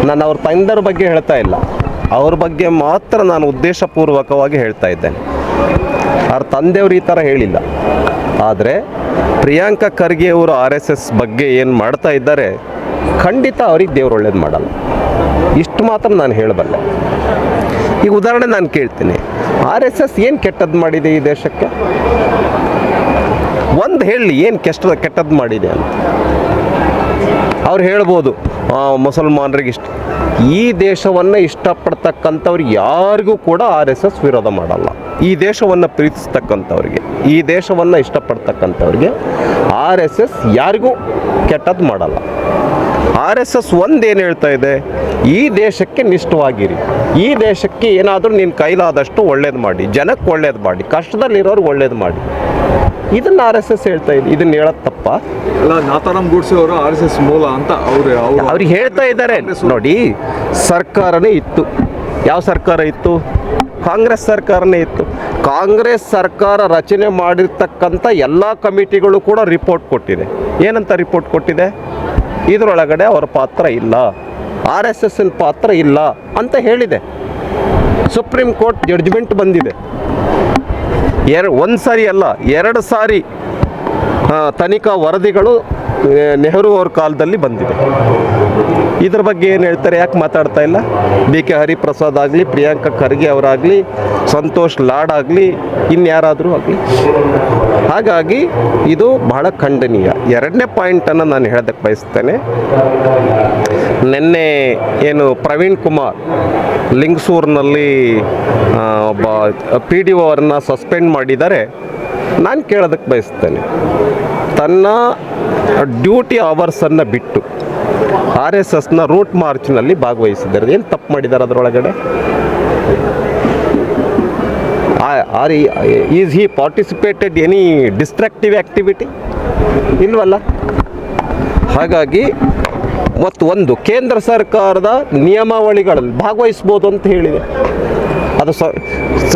ನಾನು ಅವ್ರ ತಂದೆಯವ್ರ ಬಗ್ಗೆ ಹೇಳ್ತಾ ಇಲ್ಲ, ಅವ್ರ ಬಗ್ಗೆ ಮಾತ್ರ ನಾನು ಉದ್ದೇಶಪೂರ್ವಕವಾಗಿ ಹೇಳ್ತಾ ಇದ್ದೇನೆ. ಅವ್ರ ತಂದೆಯವರು ಈ ಥರ ಹೇಳಿಲ್ಲ. ಆದರೆ ಪ್ರಿಯಾಂಕಾ ಖರ್ಗೆ ಅವರು RSS ಬಗ್ಗೆ ಏನು ಮಾಡ್ತಾ ಇದ್ದಾರೆ, ಖಂಡಿತ ಅವ್ರಿಗೆ ದೇವ್ರು ಒಳ್ಳೇದು ಮಾಡಲ್ಲ. ಇಷ್ಟು ಮಾತ್ರ ನಾನು ಹೇಳಬಲ್ಲೆ. ಈಗ ಉದಾಹರಣೆ ನಾನು ಕೇಳ್ತೀನಿ, RSS ಏನು ಕೆಟ್ಟದ್ದು ಮಾಡಿದೆ ಈ ದೇಶಕ್ಕೆ? ಒಂದು ಹೇಳಿ, ಏನು ಕೆಟ್ಟದ್ದು ಮಾಡಿದೆ ಅಂತ. ಅವ್ರು ಹೇಳ್ಬೋದು ಮುಸಲ್ಮಾನರಿಗೆ ಇಷ್ಟ. ಈ ದೇಶವನ್ನು ಇಷ್ಟಪಡ್ತಕ್ಕಂಥವ್ರು ಯಾರಿಗೂ ಕೂಡ RSS ವಿರೋಧ ಮಾಡಲ್ಲ. ಈ ದೇಶವನ್ನು ಪ್ರೀತಿಸ್ತಕ್ಕಂಥವ್ರಿಗೆ, ಈ ದೇಶವನ್ನು ಇಷ್ಟಪಡ್ತಕ್ಕಂಥವ್ರಿಗೆ RSS ಯಾರಿಗೂ ಕೆಟ್ಟದ್ದು ಮಾಡಲ್ಲ. RSS ಒಂದೇನು ಹೇಳ್ತಾ ಇದೆ, ಈ ದೇಶಕ್ಕೆ ನಿಷ್ಠವಾಗಿರಿ, ಈ ದೇಶಕ್ಕೆ ಏನಾದರೂ ನಿನ್ನ ಕೈಲಾದಷ್ಟು ಒಳ್ಳೇದು ಮಾಡಿ, ಜನಕ್ಕೆ ಒಳ್ಳೇದು ಮಾಡಿ, ಕಷ್ಟದಲ್ಲಿರೋರ್ಗೆ ಒಳ್ಳೇದು ಮಾಡಿ. ಇದನ್ನು RSS ಹೇಳ್ತಾ ಇದೆ. ಇದನ್ನು ಹೇಳೋದು ತಪ್ಪ ಅಲ್ಲ. ನಾಥಾರಾಮ್ ಗೂಡ್ಸೆ ಅವರು RSS ಮೂಲ ಅಂತ ಅವ್ರಿಗೆ ಹೇಳ್ತಾ ಇದ್ದಾರೆ. ನೋಡಿ, ಸರ್ಕಾರನೇ ಇತ್ತು. ಯಾವ ಸರ್ಕಾರ ಇತ್ತು? ಕಾಂಗ್ರೆಸ್ ಸರ್ಕಾರನೇ ಇತ್ತು. ಕಾಂಗ್ರೆಸ್ ಸರ್ಕಾರ ರಚನೆ ಮಾಡಿರ್ತಕ್ಕಂಥ ಎಲ್ಲ ಕಮಿಟಿಗಳು ಕೂಡ ರಿಪೋರ್ಟ್ ಕೊಟ್ಟಿದೆ. ಏನಂತ ರಿಪೋರ್ಟ್ ಕೊಟ್ಟಿದೆ? ಇದರೊಳಗಡೆ ಅವರ ಪಾತ್ರ ಇಲ್ಲ, RSSನ ಪಾತ್ರ ಇಲ್ಲ ಅಂತ ಹೇಳಿದೆ. ಸುಪ್ರೀಂ ಕೋರ್ಟ್ ಜಡ್ಜ್ಮೆಂಟ್ ಬಂದಿದೆ. ಒಂದು ಸಾರಿ ಅಲ್ಲ, 2 ಸಾರಿ ತನಿಖಾ ವರದಿಗಳು ನೆಹರು ಅವ್ರ ಕಾಲದಲ್ಲಿ ಬಂದಿದೆ. ಇದ್ರ ಬಗ್ಗೆ ಏನು ಹೇಳ್ತಾರೆ? ಯಾಕೆ ಮಾತಾಡ್ತಾ ಇಲ್ಲ? BK ಹರಿಪ್ರಸಾದ್ ಆಗಲಿ, ಪ್ರಿಯಾಂಕಾ ಖರ್ಗೆ ಅವರಾಗಲಿ, ಸಂತೋಷ್ ಲಾಡ್ ಆಗಲಿ, ಇನ್ಯಾರಾದರೂ ಆಗಲಿ. ಹಾಗಾಗಿ ಇದು ಬಹಳ ಖಂಡನೀಯ. 2ನೇ ಪಾಯಿಂಟನ್ನು ನಾನು ಹೇಳೋದಕ್ಕೆ ಬಯಸ್ತೇನೆ. ನಿನ್ನೆ ಏನು ಪ್ರವೀಣ್ ಕುಮಾರ್ ಲಿಂಗಸೂರಿನಲ್ಲಿ ಒಬ್ಬ PDO ಅವರನ್ನು ಸಸ್ಪೆಂಡ್ ಮಾಡಿದ್ದಾರೆ. ನಾನು ಕೇಳೋದಕ್ಕೆ ಬಯಸ್ತೇನೆ, ತನ್ನ ಡ್ಯೂಟಿ ಅವರ್ಸನ್ನು ಬಿಟ್ಟು RSSನ ರೂಟ್ ಮಾರ್ಚ್ನಲ್ಲಿ ಭಾಗವಹಿಸಿದ್ದಾರೆ. ಏನು ತಪ್ಪು ಮಾಡಿದ್ದಾರೆ ಅದರೊಳಗಡೆ? Is he participated any destructive activity? ಇಲ್ವಲ್ಲ. ಹಾಗಾಗಿ ಒಂದು ಕೇಂದ್ರ ಸರ್ಕಾರದ ನಿಯಮಾವಳಿಗಳಲ್ಲಿ ಭಾಗವಹಿಸ್ಬೋದು ಅಂತ ಹೇಳಿದೆ. ಅದು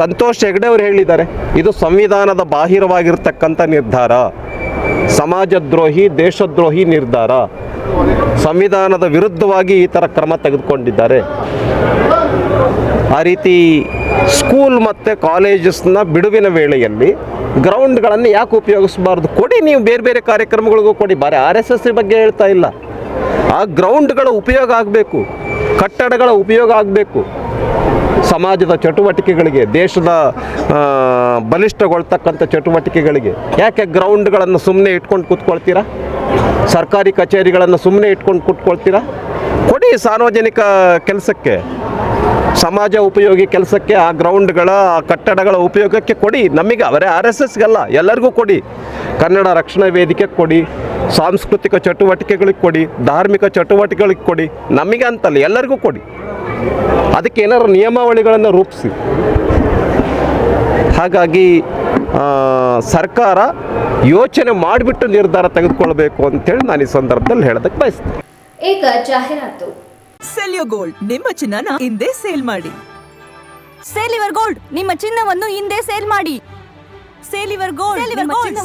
ಸಂತೋಷ್ ಹೆಗ್ಡೆ ಅವರು ಹೇಳಿದ್ದಾರೆ, ಇದು ಸಂವಿಧಾನದ ಬಾಹಿರವಾಗಿರ್ತಕ್ಕಂಥ ನಿರ್ಧಾರ, ಸಮಾಜದ್ರೋಹಿ, ದೇಶದ್ರೋಹಿ ನಿರ್ಧಾರ, ಸಂವಿಧಾನದ ವಿರುದ್ಧವಾಗಿ ಈ ಥರ ಕ್ರಮ ತೆಗೆದುಕೊಂಡಿದ್ದಾರೆ. ಆ ರೀತಿ ಸ್ಕೂಲ್ ಮತ್ತು ಕಾಲೇಜಸ್ನ ಬಿಡುವಿನ ವೇಳೆಯಲ್ಲಿ ಗ್ರೌಂಡ್ಗಳನ್ನು ಯಾಕೆ ಉಪಯೋಗಿಸಬಾರ್ದು? ಕೊಡಿ, ನೀವು ಬೇರೆ ಬೇರೆ ಕಾರ್ಯಕ್ರಮಗಳಿಗೂ ಕೊಡಿ. ಬಾರಿ RSS ಬಗ್ಗೆ ಹೇಳ್ತಾ ಇಲ್ಲ. ಆ ಗ್ರೌಂಡ್ಗಳ ಉಪಯೋಗ ಆಗಬೇಕು, ಕಟ್ಟಡಗಳ ಉಪಯೋಗ ಆಗಬೇಕು ಸಮಾಜದ ಚಟುವಟಿಕೆಗಳಿಗೆ, ದೇಶದ ಬಲಿಷ್ಠಗೊಳ್ತಕ್ಕಂಥ ಚಟುವಟಿಕೆಗಳಿಗೆ. ಯಾಕೆ ಗ್ರೌಂಡ್ಗಳನ್ನು ಸುಮ್ಮನೆ ಇಟ್ಕೊಂಡು ಕೂತ್ಕೊಳ್ತೀರಾ? ಸರ್ಕಾರಿ ಕಚೇರಿಗಳನ್ನು ಸುಮ್ಮನೆ ಇಟ್ಕೊಂಡು ಕೂತ್ಕೊಳ್ತೀರಾ? ಕೊಡಿ ಸಾರ್ವಜನಿಕ ಕೆಲಸಕ್ಕೆ, ಸಮಾಜ ಉಪಯೋಗಿ ಕೆಲಸಕ್ಕೆ ಆ ಗ್ರೌಂಡ್ಗಳ, ಆ ಕಟ್ಟಡಗಳ ಉಪಯೋಗಕ್ಕೆ ಕೊಡಿ. ನಮಗೆ ಅವರೇ RSSಗಲ್ಲ, ಎಲ್ಲರಿಗೂ ಕೊಡಿ. ಕನ್ನಡ ರಕ್ಷಣಾ ವೇದಿಕೆ ಕೊಡಿ, ಸಾಂಸ್ಕೃತಿಕ ಚಟುವಟಿಕೆಗಳಿಗೆ ಕೊಡಿ, ಧಾರ್ಮಿಕ ಚಟುವಟಿಕೆಗಳಿಗೆ ಕೊಡಿ, ನಮಗೆ ಅಂತಲ್ಲ ಎಲ್ಲರಿಗೂ ಕೊಡಿ. ಅದಕ್ಕೆ ಏನಾದ್ರು ನಿಯಮಾವಳಿಗಳನ್ನು ರೂಪಿಸಿ. ಹಾಗಾಗಿ ಸರ್ಕಾರ ಯೋಚನೆ ಮಾಡಿಬಿಟ್ಟು ನಿರ್ಧಾರ ತೆಗೆದುಕೊಳ್ಬೇಕು ಅಂತೇಳಿ ನಾನು ಈ ಸಂದರ್ಭದಲ್ಲಿ ಹೇಳೋದಕ್ಕೆ ಬಯಸ್ತೇನೆ. ಈಗ ಜಾಹೀರಾತು. ಸೆಲ್ ಯೋರ್ ಗೋಲ್ಡ್, ನಿಮ್ಮ ಚಿನ್ನನ ಹಿಂದೆ ಸೇಲ್ ಮಾಡಿ. ಸೇಲ್ ಯುವರ್ ಗೋಲ್ಡ್, ನಿಮ್ಮ ಚಿನ್ನವನ್ನು ಹಿಂದೆ ಸೇಲ್ ಮಾಡಿ. Sale your gold,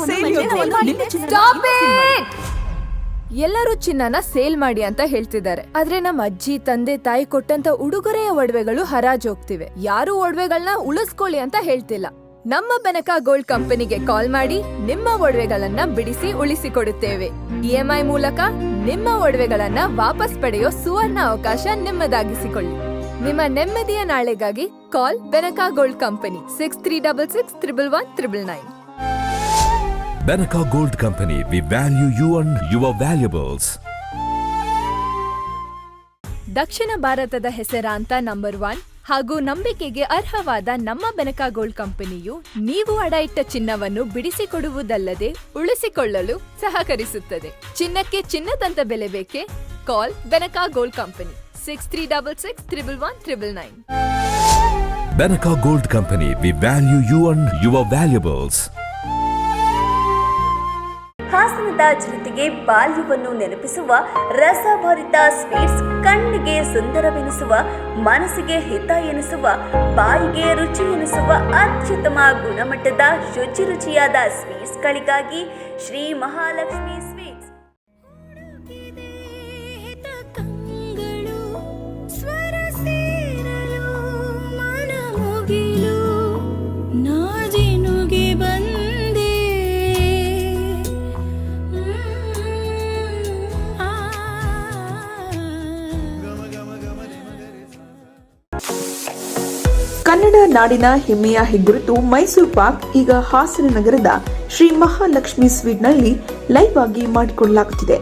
sale your gold, ನಿಮ್ಮ Stop it! ಎಲ್ಲರೂ ಚಿನ್ನನ ಸೇಲ್ ಮಾಡಿ ಅಂತ ಹೇಳ್ತಿದ್ದಾರೆ, ಆದ್ರೆ ನಮ್ಮ ಅಜ್ಜಿ ತಂದೆ ತಾಯಿ ಕೊಟ್ಟಂತ ಉಡುಗೊರೆಯ ಒಡವೆಗಳು ಹರಾಜೋಗ್ತಿವೆ. ಯಾರು ಒಡವೆಗಳನ್ನ ಉಳಿಸ್ಕೊಳ್ಳಿ ಅಂತ ಹೇಳ್ತಿಲ್ಲ. ನಮ್ಮ ಬೆನಕ ಗೋಲ್ಡ್ ಕಂಪನಿಗೆ ಕಾಲ್ ಮಾಡಿ ನಿಮ್ಮ ಒಡವೆಗಳನ್ನ ಬಿಡಿಸಿ ಉಳಿಸಿಕೊಡುತ್ತೇವೆ. EMI ಮೂಲಕ ನಿಮ್ಮ ಒಡವೆಗಳನ್ನ ವಾಪಸ್ ಪಡೆಯೋ ಸುವರ್ಣ ಅವಕಾಶ ನಿಮ್ಮದಾಗಿಸಿಕೊಳ್ಳಿ. ನಿಮ್ಮ ನೆಮ್ಮದಿಯ ನಾಳೆಗಾಗಿ ಕಾಲ್ Benaka gold company 6366 111 999. Benaka Gold Company, we value you and your valuables. ದಕ್ಷಿಣ ಭಾರತದ ಹೆಸರಾಂತ ನಂಬರ್ 1 ಹಾಗೂ ನಂಬಿಕೆಗೆ ಅರ್ಹವಾದ ನಮ್ಮ ಬೆನಕ ಗೋಲ್ಡ್ ಕಂಪನಿಯು ನೀವು ಅಡ ಇಟ್ಟ ಚಿನ್ನವನ್ನು ಬಿಡಿಸಿಕೊಡುವುದಲ್ಲದೆ ಉಳಿಸಿಕೊಳ್ಳಲು ಸಹಕರಿಸುತ್ತದೆ. ಚಿನ್ನಕ್ಕೆ ಚಿನ್ನದಂತ ಬೆಲೆ ಬೇಕೆ? ಕಾಲ್ Benaka gold company 6366 111 999. Benaka Gold Company, we value you and your valuables. ಹಾಸನದ ಜನತೆಗೆ ಬಾಲ್ಯವನ್ನು ನೆನಪಿಸುವ ರಸಭರಿತ ಸ್ವೀಟ್ಸ್, ಕಣ್ಣಿಗೆ ಸುಂದರವೆನಿಸುವ, ಮನಸ್ಸಿಗೆ ಹಿತ ಎನಿಸುವ, ಬಾಯಿಗೆ ರುಚಿ ಎನಿಸುವ ಅತ್ಯುತ್ತಮ ಗುಣಮಟ್ಟದ ರುಚಿಯಾದ ಸ್ವೀಟ್ಸ್ಗಳಿಗಾಗಿ ಶ್ರೀ ಮಹಾಲಕ್ಷ್ಮಿ ಸ್ವೀಟ್ಸ್. ಕನ್ನಡ ನಾಡಿನ ಹೆಮ್ಮೆಯ ಹೆಗ್ಗುರುತು ಮೈಸೂರು ಪಾಕ್ ಈಗ ಹಾಸನ ನಗರದ ಶ್ರೀ ಮಹಾಲಕ್ಷ್ಮಿ ಸ್ವೀಟ್ನಲ್ಲಿ ಲೈವ್ ಆಗಿ ಮಾಡಿಕೊಳ್ಳಲಾಗುತ್ತಿದೆ.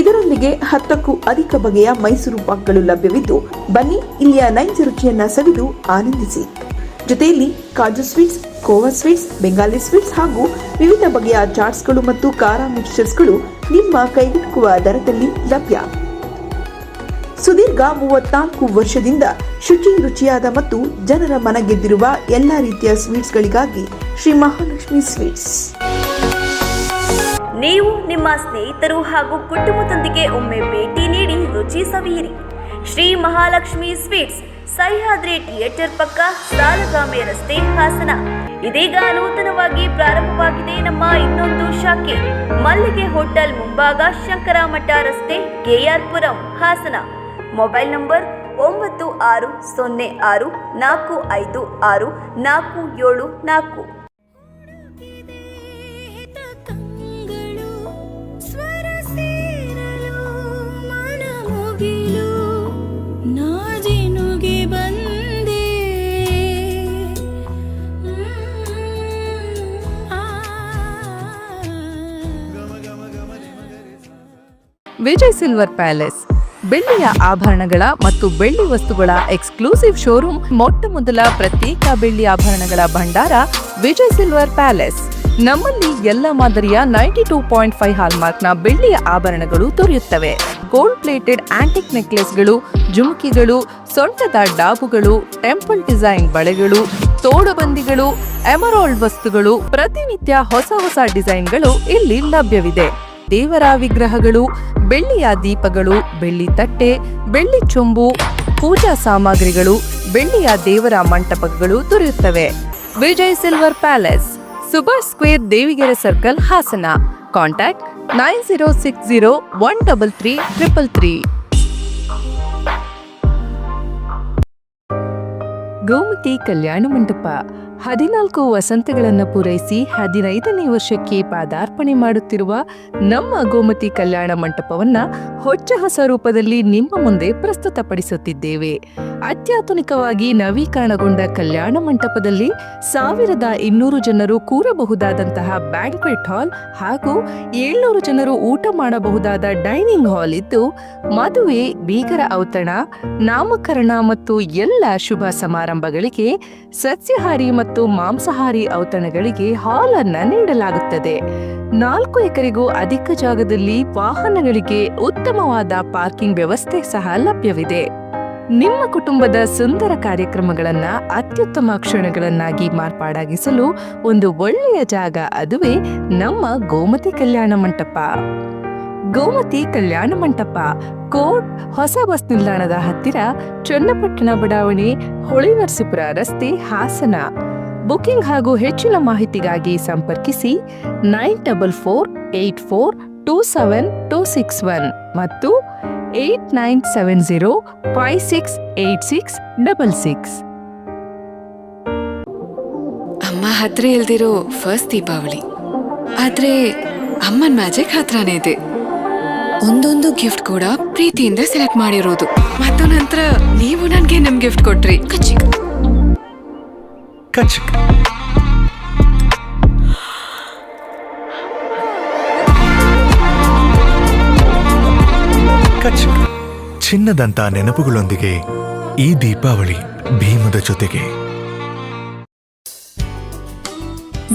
ಇದರೊಂದಿಗೆ 10ಕ್ಕೂ ಅಧಿಕ ಬಗೆಯ ಮೈಸೂರು ಪಾಕ್ಗಳು ಲಭ್ಯವಿದ್ದು, ಬನ್ನಿ ಇಲ್ಲಿಯ ನೈಜ ರುಚಿಯನ್ನ ಸವಿದು ಆನಂದಿಸಿ. ಜೊತೆಯಲ್ಲಿ ಕಾಜು sweets, khoa sweets, Bengali sweets ಹಾಗೂ ವಿವಿಧ ಬಗೆಯ ಚಾಟ್ಸ್ಗಳು ಮತ್ತು ಖಾರ ಮಿಕ್ಸ್ಚರ್ಸ್ಗಳು ನಿಮ್ಮ ಕೈಗೆಟುಕುವ ದರದಲ್ಲಿ ಲಭ್ಯ. ಸುದೀರ್ಘ 34 ವರ್ಷದಿಂದ ಶುಚಿ, ರುಚಿಯಾದ ಮತ್ತು ಜನರ ಮನ ಗೆದ್ದಿರುವ ಎಲ್ಲಾ ರೀತಿಯ ಸ್ವೀಟ್ಸ್ಗಳಿಗಾಗಿ ಶ್ರೀ ಮಹಾಲಕ್ಷ್ಮಿ ಸ್ವೀಟ್ಸ್. ನೀವು ನಿಮ್ಮ ಸ್ನೇಹಿತರು ಹಾಗೂ ಕುಟುಂಬದೊಂದಿಗೆ ಒಮ್ಮೆ ಭೇಟಿ ನೀಡಿ ರುಚಿ ಸವಿಯಿರಿ. ಶ್ರೀ ಮಹಾಲಕ್ಷ್ಮಿ ಸ್ವೀಟ್ಸ್, ಸಹ್ಯಾದ್ರಿ ಥಿಯೇಟರ್ ಪಕ್ಕ, ಸಾಲಗಾಮೆ ರಸ್ತೆ, ಹಾಸನ. ಇದೀಗ ನೂತನವಾಗಿ ಪ್ರಾರಂಭವಾಗಿದೆ ನಮ್ಮ ಇನ್ನೊಂದು ಶಾಖೆ, ಮಲ್ಲಿಗೆ ಹೋಟೆಲ್ ಮುಂಭಾಗ, ಶಂಕರಮಠ ರಸ್ತೆ, KR Puram, Hassan. Mobile number 9604564774. Vijay silver palace, ಬೆಳ್ಳಿಯ ಆಭರಣಗಳ ಮತ್ತು ಬೆಳ್ಳಿ ವಸ್ತುಗಳ ಎಕ್ಸ್ಕ್ಲೂಸಿವ್ ಶೋರೂಮ್. ಮೊಟ್ಟ ಮೊದಲ ಪ್ರತ್ಯೇಕ ಬೆಳ್ಳಿ ಆಭರಣಗಳ ಭಂಡಾರ ವಿಜಯ್ ಸಿಲ್ವರ್ ಪ್ಯಾಲೇಸ್. ನಮ್ಮಲ್ಲಿ ಎಲ್ಲ ಮಾದರಿಯ 92.5 ಹಾಲ್ಮಾರ್ಕ್ನ ಬೆಳ್ಳಿಯ ಆಭರಣಗಳು ದೊರೆಯುತ್ತವೆ. ಗೋಲ್ಡ್ ಪ್ಲೇಟೆಡ್ ಆಂಟಿಕ್ ನೆಕ್ಲೆಸ್ಗಳು, ಜುಮುಕಿಗಳು, ಸೊಂಟದ ಡಾಬುಗಳು, ಟೆಂಪಲ್ ಡಿಸೈನ್ ಬಳೆಗಳು, ತೋಡುಬಂದಿಗಳು, ಎಮರಾಲ್ಡ್ ವಸ್ತುಗಳು, ಪ್ರತಿನಿತ್ಯ ಹೊಸ ಹೊಸ ಡಿಸೈನ್ಗಳು ಇಲ್ಲಿ ಲಭ್ಯವಿದೆ. ದೇವರ ವಿಗ್ರಹಗಳು, ಬೆಳ್ಳಿಯ ದೀಪಗಳು, ಬೆಳ್ಳಿ ತಟ್ಟೆ, ಬೆಳ್ಳಿ ಚೊಂಬು, ಪೂಜಾ ಸಾಮಗ್ರಿಗಳು, ಬೆಳ್ಳಿಯ ದೇವರ ಮಂಟಪಗಳು ದೊರೆಯುತ್ತವೆ. Vijay silver palace, Subhash square, Devigere circle, Hassan. Contact 9060133333. Gomathi Kalyana Mantapa 14 ವಸಂತಗಳನ್ನು ಪೂರೈಸಿ 15ನೇ ವರ್ಷಕ್ಕೆ ಪಾದಾರ್ಪಣೆ ಮಾಡುತ್ತಿರುವ ನಮ್ಮ ಗೋಮತಿ ಕಲ್ಯಾಣ ಮಂಟಪವನ್ನ ಹೊಚ್ಚ ಹೊಸ ರೂಪದಲ್ಲಿ ನಿಮ್ಮ ಮುಂದೆ ಪ್ರಸ್ತುತಪಡಿಸುತ್ತಿದ್ದೇವೆ. ಅತ್ಯಾಧುನಿಕವಾಗಿ ನವೀಕರಣಗೊಂಡ ಕಲ್ಯಾಣ ಮಂಟಪದಲ್ಲಿ 1200 ಜನರು ಕೂರಬಹುದಾದಂತಹ ಬ್ಯಾಂಕ್ವೆಟ್ ಹಾಲ್ ಹಾಗೂ 700 ಜನರು ಊಟ ಮಾಡಬಹುದಾದ ಡೈನಿಂಗ್ ಹಾಲ್ ಇದ್ದು, ಮದುವೆ, ಬೀಗರ ಔತಣ, ನಾಮಕರಣ ಮತ್ತು ಎಲ್ಲ ಶುಭ ಸಮಾರಂಭಗಳಿಗೆ, ಸಸ್ಯಾಹಾರಿ ಮತ್ತು ಮಾಂಸಾಹಾರಿ ಔತಣಗಳಿಗೆ ಹಾಲ್ ಅನ್ನು ನೀಡಲಾಗುತ್ತದೆ. 4 ಎಕರೆಗೂ ಅಧಿಕ ಜಾಗದಲ್ಲಿ ವಾಹನಗಳಿಗೆ ಉತ್ತಮವಾದ ಪಾರ್ಕಿಂಗ್ ವ್ಯವಸ್ಥೆ ಸಹ ಲಭ್ಯವಿದೆ. ನಿಮ್ಮ ಕುಟುಂಬದ ಸುಂದರ ಕಾರ್ಯಕ್ರಮಗಳನ್ನು ಅತ್ಯುತ್ತಮ ಕ್ಷಣಗಳನ್ನಾಗಿ ಮಾರ್ಪಾಡಾಗಿಸಲು ಒಂದು ಒಳ್ಳೆಯ ಜಾಗ, ಅದುವೇ ನಮ್ಮ ಗೋಮತಿ ಕಲ್ಯಾಣ ಮಂಟಪ. ಗೋಮತಿ ಕಲ್ಯಾಣ ಮಂಟಪ, ಕೋಟ್, ಹೊಸ ಬಸ್ ನಿಲ್ದಾಣದ ಹತ್ತಿರ, ಚನ್ನಪಟ್ಟಣ ಬಡಾವಣೆ, ಹೊಳೆನರಸೀಪುರ ರಸ್ತೆ, ಹಾಸನ. ಬುಕಿಂಗ್ ಹಾಗೂ ಹೆಚ್ಚಿನ ಮಾಹಿತಿಗಾಗಿ ಸಂಪರ್ಕಿಸಿ 9484272261 ಮತ್ತು 8970568666. ಅಮ್ಮ ಹತ್ರ ಇಲ್ದಿರೋ ಫಸ್ಟ್ ದೀಪಾವಳಿ, ಆದ್ರೆ ಅಮ್ಮನ್ ಮ್ಯಾಜಿಕ್ ಹತ್ರನೇ ಇದೆ. ಒಂದೊಂದು ಗಿಫ್ಟ್ ಕೂಡ ಪ್ರೀತಿಯಿಂದ ಸೆಲೆಕ್ಟ್ ಮಾಡಿರೋದು. ಮತ್ತು ನಂತರ ನೀವು ನನ್ಗೆ ನಮ್ ಗಿಫ್ಟ್ ಕೊಟ್ರಿ. ಕಚಿಕ್ ಕಚಕ್. ಕಚಕ್. ಚಿನ್ನದಂತ ನೆನಪುಗಳೊಂದಿಗೆ ಈ ದೀಪಾವಳಿ ಭೀಮದ ಜೊತೆಗೆ.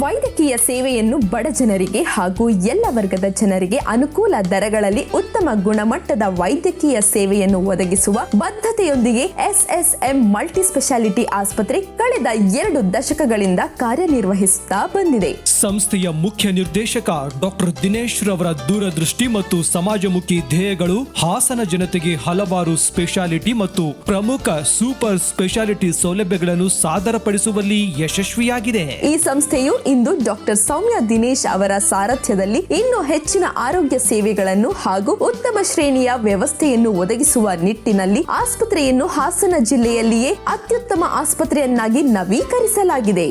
ವೈದ್ಯಕೀಯ ಸೇವೆಯನ್ನು ಬಡ ಜನರಿಗೆ ಹಾಗೂ ಎಲ್ಲ ವರ್ಗದ ಜನರಿಗೆ ಅನುಕೂಲ ದರಗಳಲ್ಲಿ ಉತ್ತಮ ಗುಣಮಟ್ಟದ ವೈದ್ಯಕೀಯ ಸೇವೆಯನ್ನು ಒದಗಿಸುವ ಬದ್ಧತೆಯೊಂದಿಗೆ SSM ಮಲ್ಟಿ ಸ್ಪೆಷಾಲಿಟಿ ಆಸ್ಪತ್ರೆ ಕಳೆದ 2 ದಶಕಗಳಿಂದ ಕಾರ್ಯನಿರ್ವಹಿಸುತ್ತಾ ಬಂದಿದೆ. ಸಂಸ್ಥೆಯ ಮುಖ್ಯ ನಿರ್ದೇಶಕ ಡಾಕ್ಟರ್ ದಿನೇಶ್ ರವರ ದೂರದೃಷ್ಟಿ ಮತ್ತು ಸಮಾಜಮುಖಿ ಧ್ಯೇಯಗಳು ಹಾಸನ ಜನತೆಗೆ ಹಲವಾರು ಸ್ಪೆಷಾಲಿಟಿ ಮತ್ತು ಪ್ರಮುಖ ಸೂಪರ್ ಸ್ಪೆಷಾಲಿಟಿ ಸೌಲಭ್ಯಗಳನ್ನು ಸಾದರಪಡಿಸುವಲ್ಲಿ ಯಶಸ್ವಿಯಾಗಿದೆ. ಈ ಸಂಸ್ಥೆಯು ಇಂದು ಡಾಕ್ಟರ್ ಸೌಮ್ಯ ದಿನೇಶ್ ಅವರ ಸಾರಥ್ಯದಲ್ಲಿ ಇನ್ನೂ ಹೆಚ್ಚಿನ ಆರೋಗ್ಯ ಸೇವೆಗಳನ್ನು ಹಾಗೂ ಉತ್ತಮ ಶ್ರೇಣಿಯ ವ್ಯವಸ್ಥೆಯನ್ನು ಒದಗಿಸುವ ನಿಟ್ಟಿನಲ್ಲಿ ಆಸ್ಪತ್ರೆಯನ್ನು ಹಾಸನ ಜಿಲ್ಲೆಯಲ್ಲಿಯೇ ಅತ್ಯುತ್ತಮ ಆಸ್ಪತ್ರೆಯನ್ನಾಗಿ ನವೀಕರಿಸಲಾಗಿದೆ.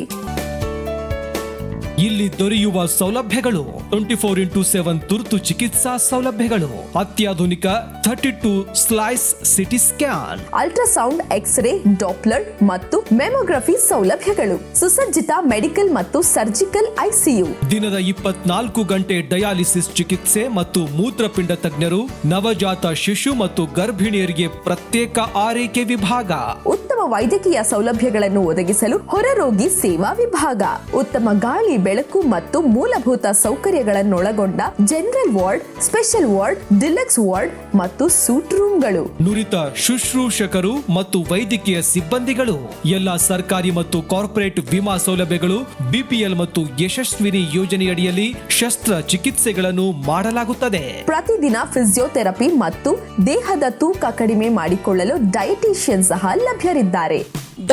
ಇಲ್ಲಿ ದೊರೆಯುವ ಸೌಲಭ್ಯಗಳು 24x7 ತುರ್ತು ಚಿಕಿತ್ಸಾ ಸೌಲಭ್ಯಗಳು, ಅತ್ಯಾಧುನಿಕ 32 slice CT scan, ultrasound, x-ray, doppler ಮತ್ತು ಮೆಮೊಗ್ರಫಿ ಸೌಲಭ್ಯಗಳು, ಸುಸಜ್ಜಿತ ಮೆಡಿಕಲ್ ಮತ್ತು ಸರ್ಜಿಕಲ್ ICU, ದಿನದ 24 ಗಂಟೆ ಡಯಾಲಿಸಿಸ್ ಚಿಕಿತ್ಸೆ ಮತ್ತು ಮೂತ್ರಪಿಂಡ ತಜ್ಞರು, ನವಜಾತ ಶಿಶು ಮತ್ತು ಗರ್ಭಿಣಿಯರಿಗೆ ಪ್ರತ್ಯೇಕ ಆರೈಕೆ ವಿಭಾಗ, ಉತ್ತಮ ವೈದ್ಯಕೀಯ ಸೌಲಭ್ಯಗಳನ್ನು ಒದಗಿಸಲು ಹೊರರೋಗಿ ಸೇವಾ ವಿಭಾಗ, ಉತ್ತಮ ಗಾಳಿ, ಬೆಳಕು ಮತ್ತು ಮೂಲಭೂತ ಸೌಕರ್ಯಗಳನ್ನೊಳಗೊಂಡ general ward, special ward, deluxe ward ಮತ್ತು ಸೂಟ್ ರೂಮ್ಗಳು, ನುರಿತ ಶುಶ್ರೂಷಕರು ಮತ್ತು ವೈದ್ಯಕೀಯ ಸಿಬ್ಬಂದಿಗಳು, ಎಲ್ಲಾ ಸರ್ಕಾರಿ ಮತ್ತು ಕಾರ್ಪೊರೇಟ್ ವಿಮಾ ಸೌಲಭ್ಯಗಳು, BPL ಮತ್ತು ಯಶಸ್ವಿನಿ ಯೋಜನೆಯಡಿಯಲ್ಲಿ ಶಸ್ತ್ರ ಚಿಕಿತ್ಸೆಗಳನ್ನು ಮಾಡಲಾಗುತ್ತದೆ. ಪ್ರತಿದಿನ ಫಿಸಿಯೋಥೆರಪಿ ಮತ್ತು ದೇಹದ ತೂಕ ಕಡಿಮೆ ಮಾಡಿಕೊಳ್ಳಲು ಡಯಟಿಷಿಯನ್ ಸಹ ಲಭ್ಯರಿದ್ದಾರೆ.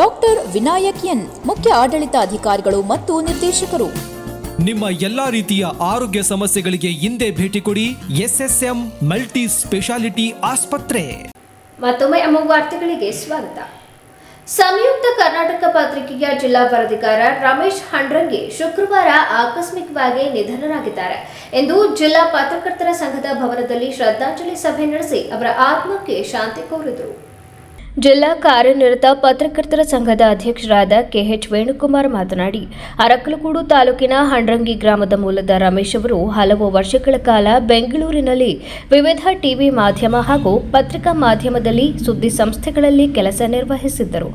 ಡಾಕ್ಟರ್ ವಿನಾಯಕ್ ಎನ್, ಮುಖ್ಯ ಆಡಳಿತಾಧಿಕಾರಿಗಳು ಮತ್ತು ನಿರ್ದೇಶಕರು. ನಿಮ್ಮ ಎಲ್ಲಾ ರೀತಿಯ ಆರೋಗ್ಯ ಸಮಸ್ಯೆಗಳಿಗೆ ಹಿಂದೆ ಭೇಟಿ ಕೊಡಿ SSM ಮಲ್ಟಿ ಸ್ಪೆಷಾಲಿಟಿ ಆಸ್ಪತ್ರೆ. ಮತ್ತೊಮ್ಮೆ ವಾರ್ತೆಗಳಿಗೆ ಸ್ವಾಗತ. ಸಂಯುಕ್ತ ಕರ್ನಾಟಕ ಪತ್ರಿಕೆಯ ಜಿಲ್ಲಾ ವರದಿಗಾರ ರಮೇಶ್ ಹಂಡ್ರಂಗಿ ಶುಕ್ರವಾರ ಆಕಸ್ಮಿಕವಾಗಿ ನಿಧನರಾಗಿದ್ದಾರೆ ಎಂದು ಜಿಲ್ಲಾ ಪತ್ರಕರ್ತರ ಸಂಘದ ಭವನದಲ್ಲಿ ಶ್ರದ್ಧಾಂಜಲಿ ಸಭೆ ನಡೆಸಿ ಅವರ ಆತ್ಮಕ್ಕೆ ಶಾಂತಿ ಕೋರಿದರು. ಜಿಲ್ಲಾ ಕಾರ್ಯನಿರತ ಪತ್ರಕರ್ತರ ಸಂಘದ ಅಧ್ಯಕ್ಷರಾದ KH ವೇಣುಕುಮಾರ್ ಮಾತನಾಡಿ, ಅರಕಲಗೂಡು ತಾಲೂಕಿನ ಹಂಡ್ರಂಗಿ ಗ್ರಾಮದ ಮೂಲದ ರಮೇಶ್ ಅವರು ಹಲವು ವರ್ಷಗಳ ಕಾಲ ಬೆಂಗಳೂರಿನಲ್ಲಿ ವಿವಿಧ ಟಿವಿ ಮಾಧ್ಯಮ ಹಾಗೂ ಪತ್ರಿಕಾ ಮಾಧ್ಯಮದಲ್ಲಿ ಸುದ್ದಿ ಸಂಸ್ಥೆಗಳಲ್ಲಿ ಕೆಲಸ ನಿರ್ವಹಿಸಿದ್ದರು.